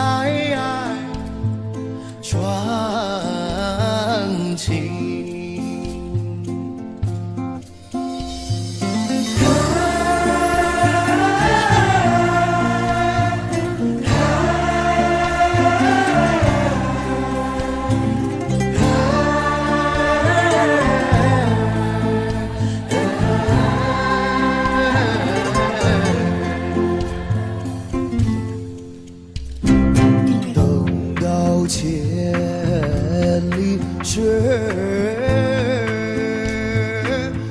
传情。千里雪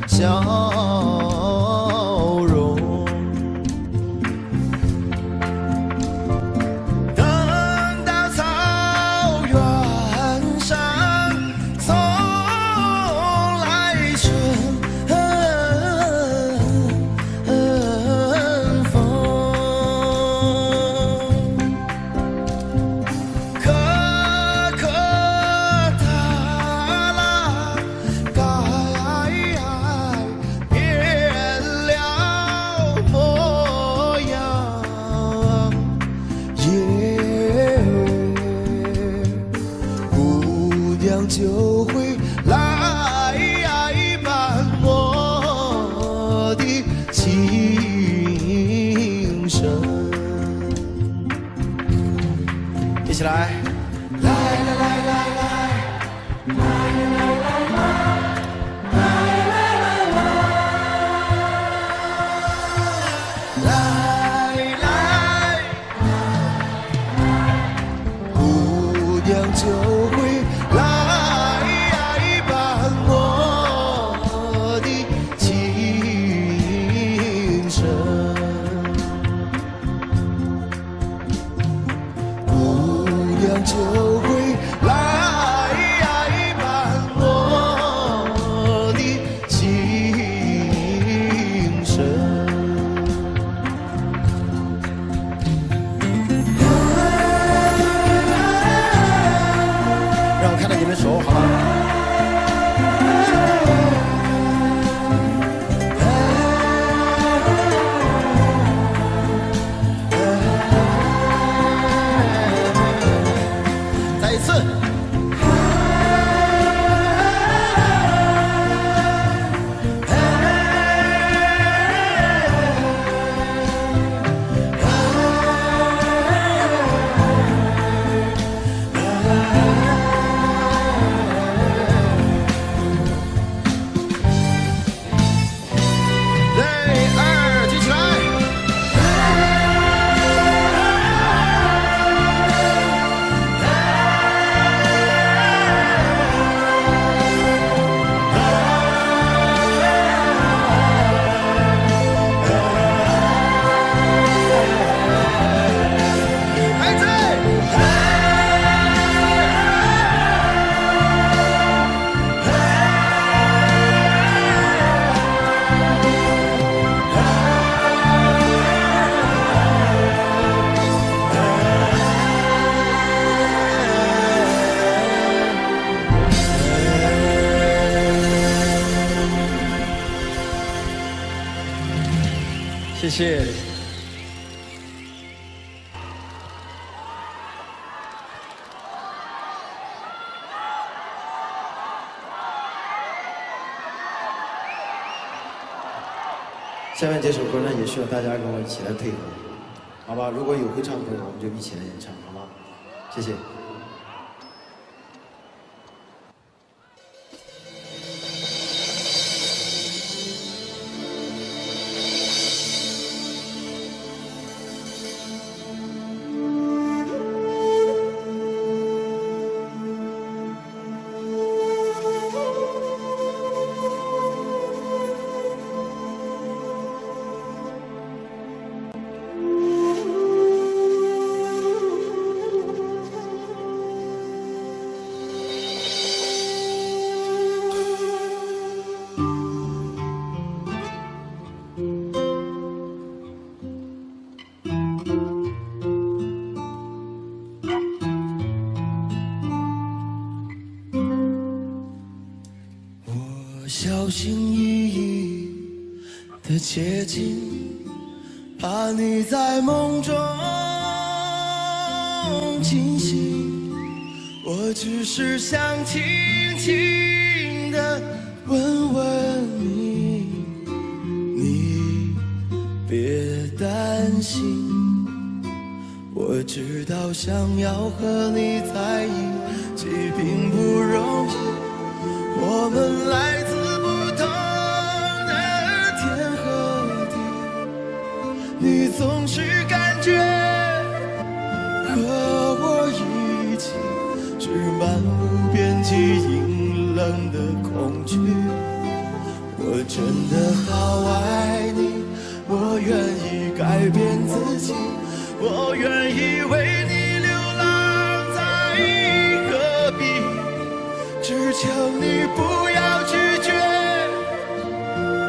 笑容，等到草原上送来春风。就会来伴我的情深。一起来，来来来来来，来来来来来，来来来来，来来，姑娘就会来。就会来伴我的情深。让我看到你们手，好吗？再一次。谢谢。下面这首歌呢，也需要大家跟我一起来配合，好吧？如果有会唱歌的，我们就一起来演唱，好吗？谢谢。接近，怕你在梦中惊醒。我只是想轻轻地问问你，你别担心。我知道想要和你在一起并不容易，我们来自不同的天和地，你总是感觉和我一起是漫无边际阴冷的恐惧。我真的好爱你，我愿意改变自己，我愿意为你流浪在戈壁，只求你不要拒绝，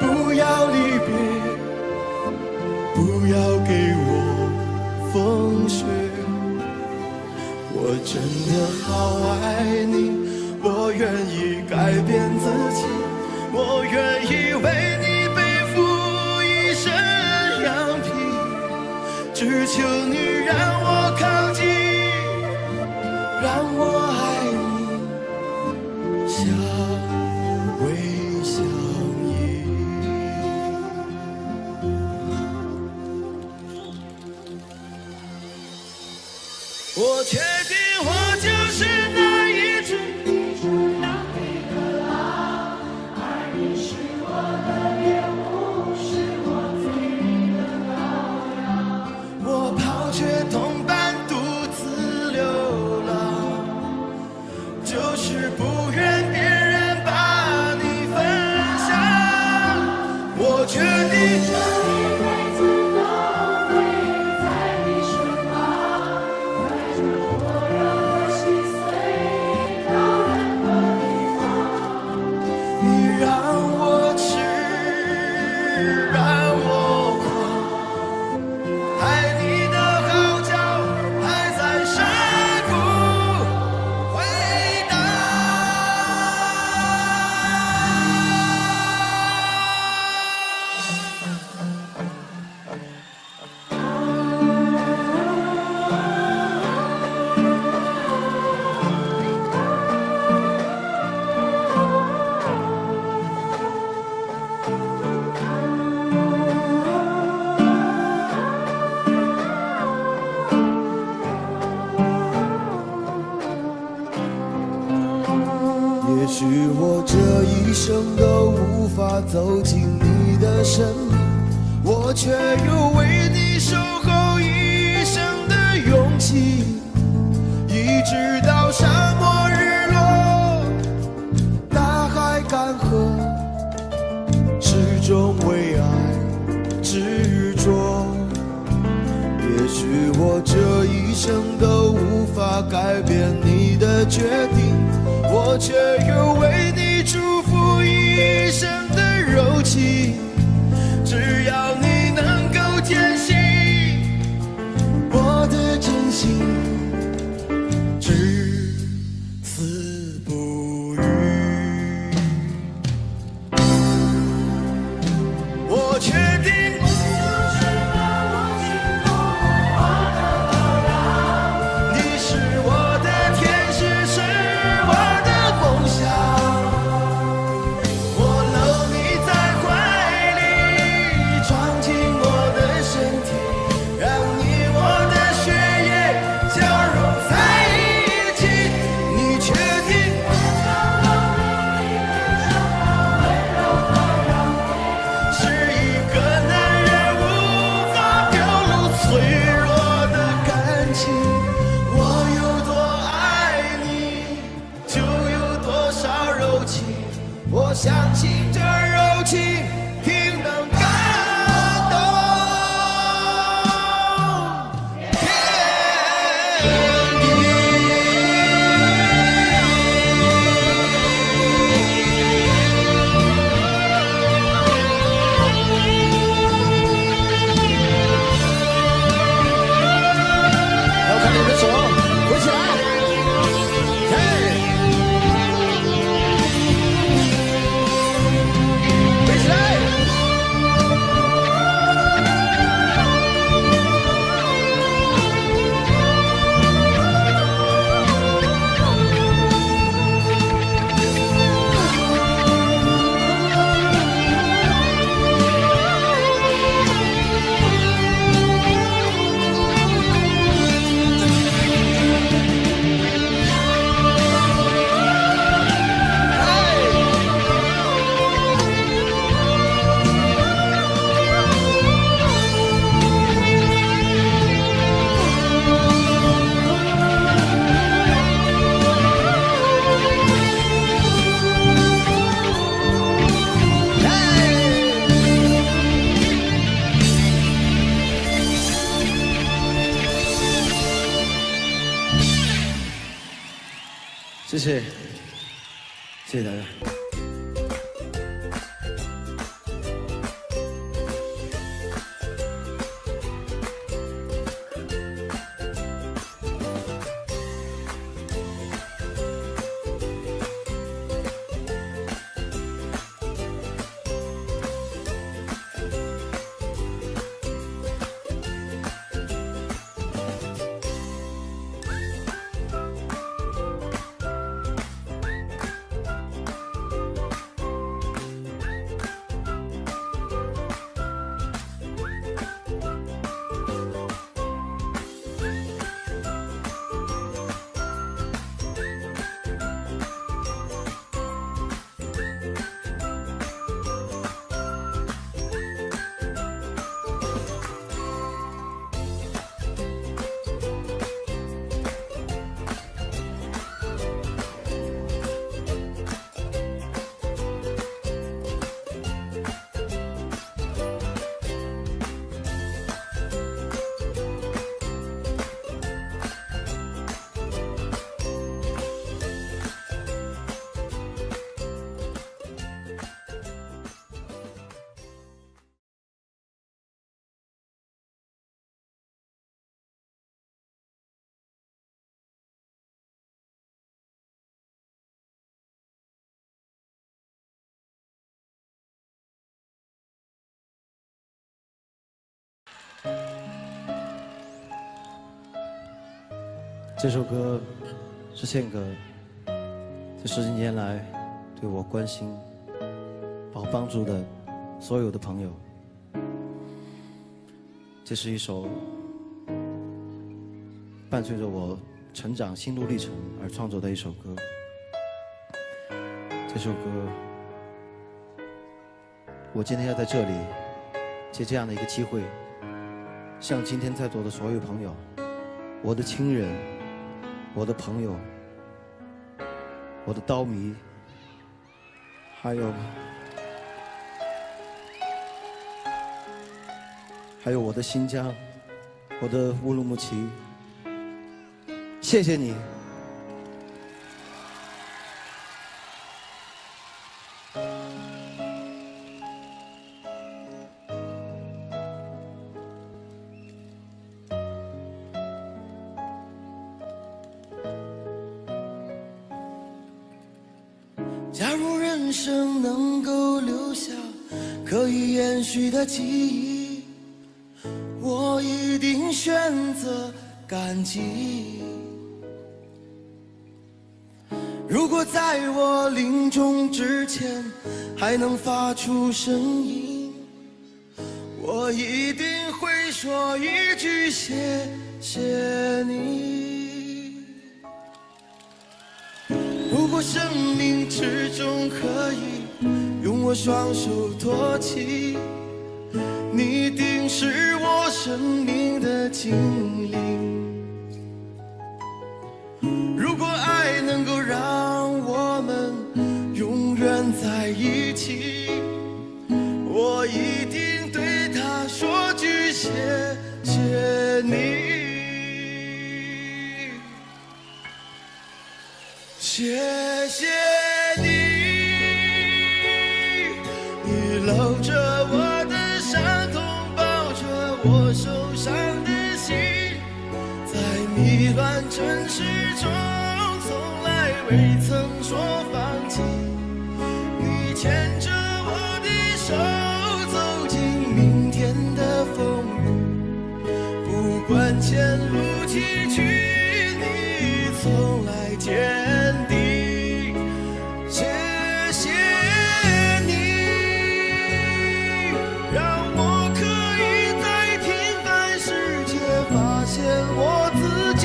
不要离别，不要给我风雪。我真的好爱你，我愿意改变自己，我愿意为你背负一身羊皮，只求你让我靠近，让我爱你，相偎相依。我确定我就是那一只同伴独自流浪，就是不愿别人把你分享。我决定这一辈子都会在你身旁，带着我让我心碎到任何地方。你让我痴，让我狂，爱你的也许我这一生都无法走进你的生命，我却有为你守候一生的勇气，一直到沙漠日落，大海干涸，始终为爱执着。也许我这一生都无法改变你的决定，我却有为你祝福一生的柔情，只要你能够坚信我的真心，至死不渝。我确定我搂你在怀谢谢，谢谢大家。这首歌是献给这10几年来对我关心、把我帮助的所有的朋友。这是一首伴随着我成长心路历程而创作的一首歌。这首歌，我今天要在这里借这样的一个机会，向今天在座的所有朋友、我的亲人、我的朋友、我的刀迷，还有我的新疆，我的乌鲁木齐，谢谢你。假如人生能够留下可以延续的记忆，我一定选择感激。如果在我临终之前还能发出声音，我一定会说一句谢谢你。如果生命之中可以用我双手托起，你一定是我生命的精灵。如果爱能够让我们永远在一起，我一定对他说句谢谢你。谢谢你，你搂着我的伤痛，抱着我受伤的心，在迷乱城市中从来未曾说放弃。你牵着我的手走进明天的风雨，不管前路崎岖，你从来坚定。谢谢你，让我可以在平凡世界发现我自己。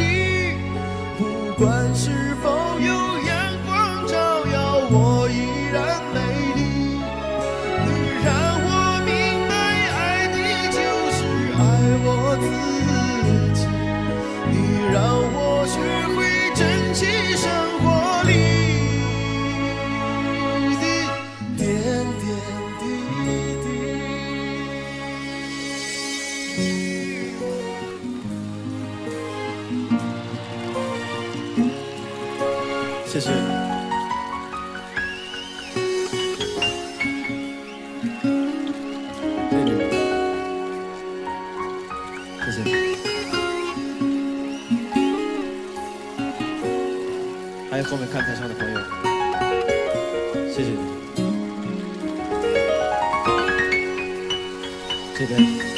不管是否有阳光照耀，我依然美丽。你让我明白，爱你就是爱我自己。你让我学会珍惜生活里的点点滴滴。谢谢谢。谢谢你们，谢谢。还有后面看台上的朋友，谢谢你。这边。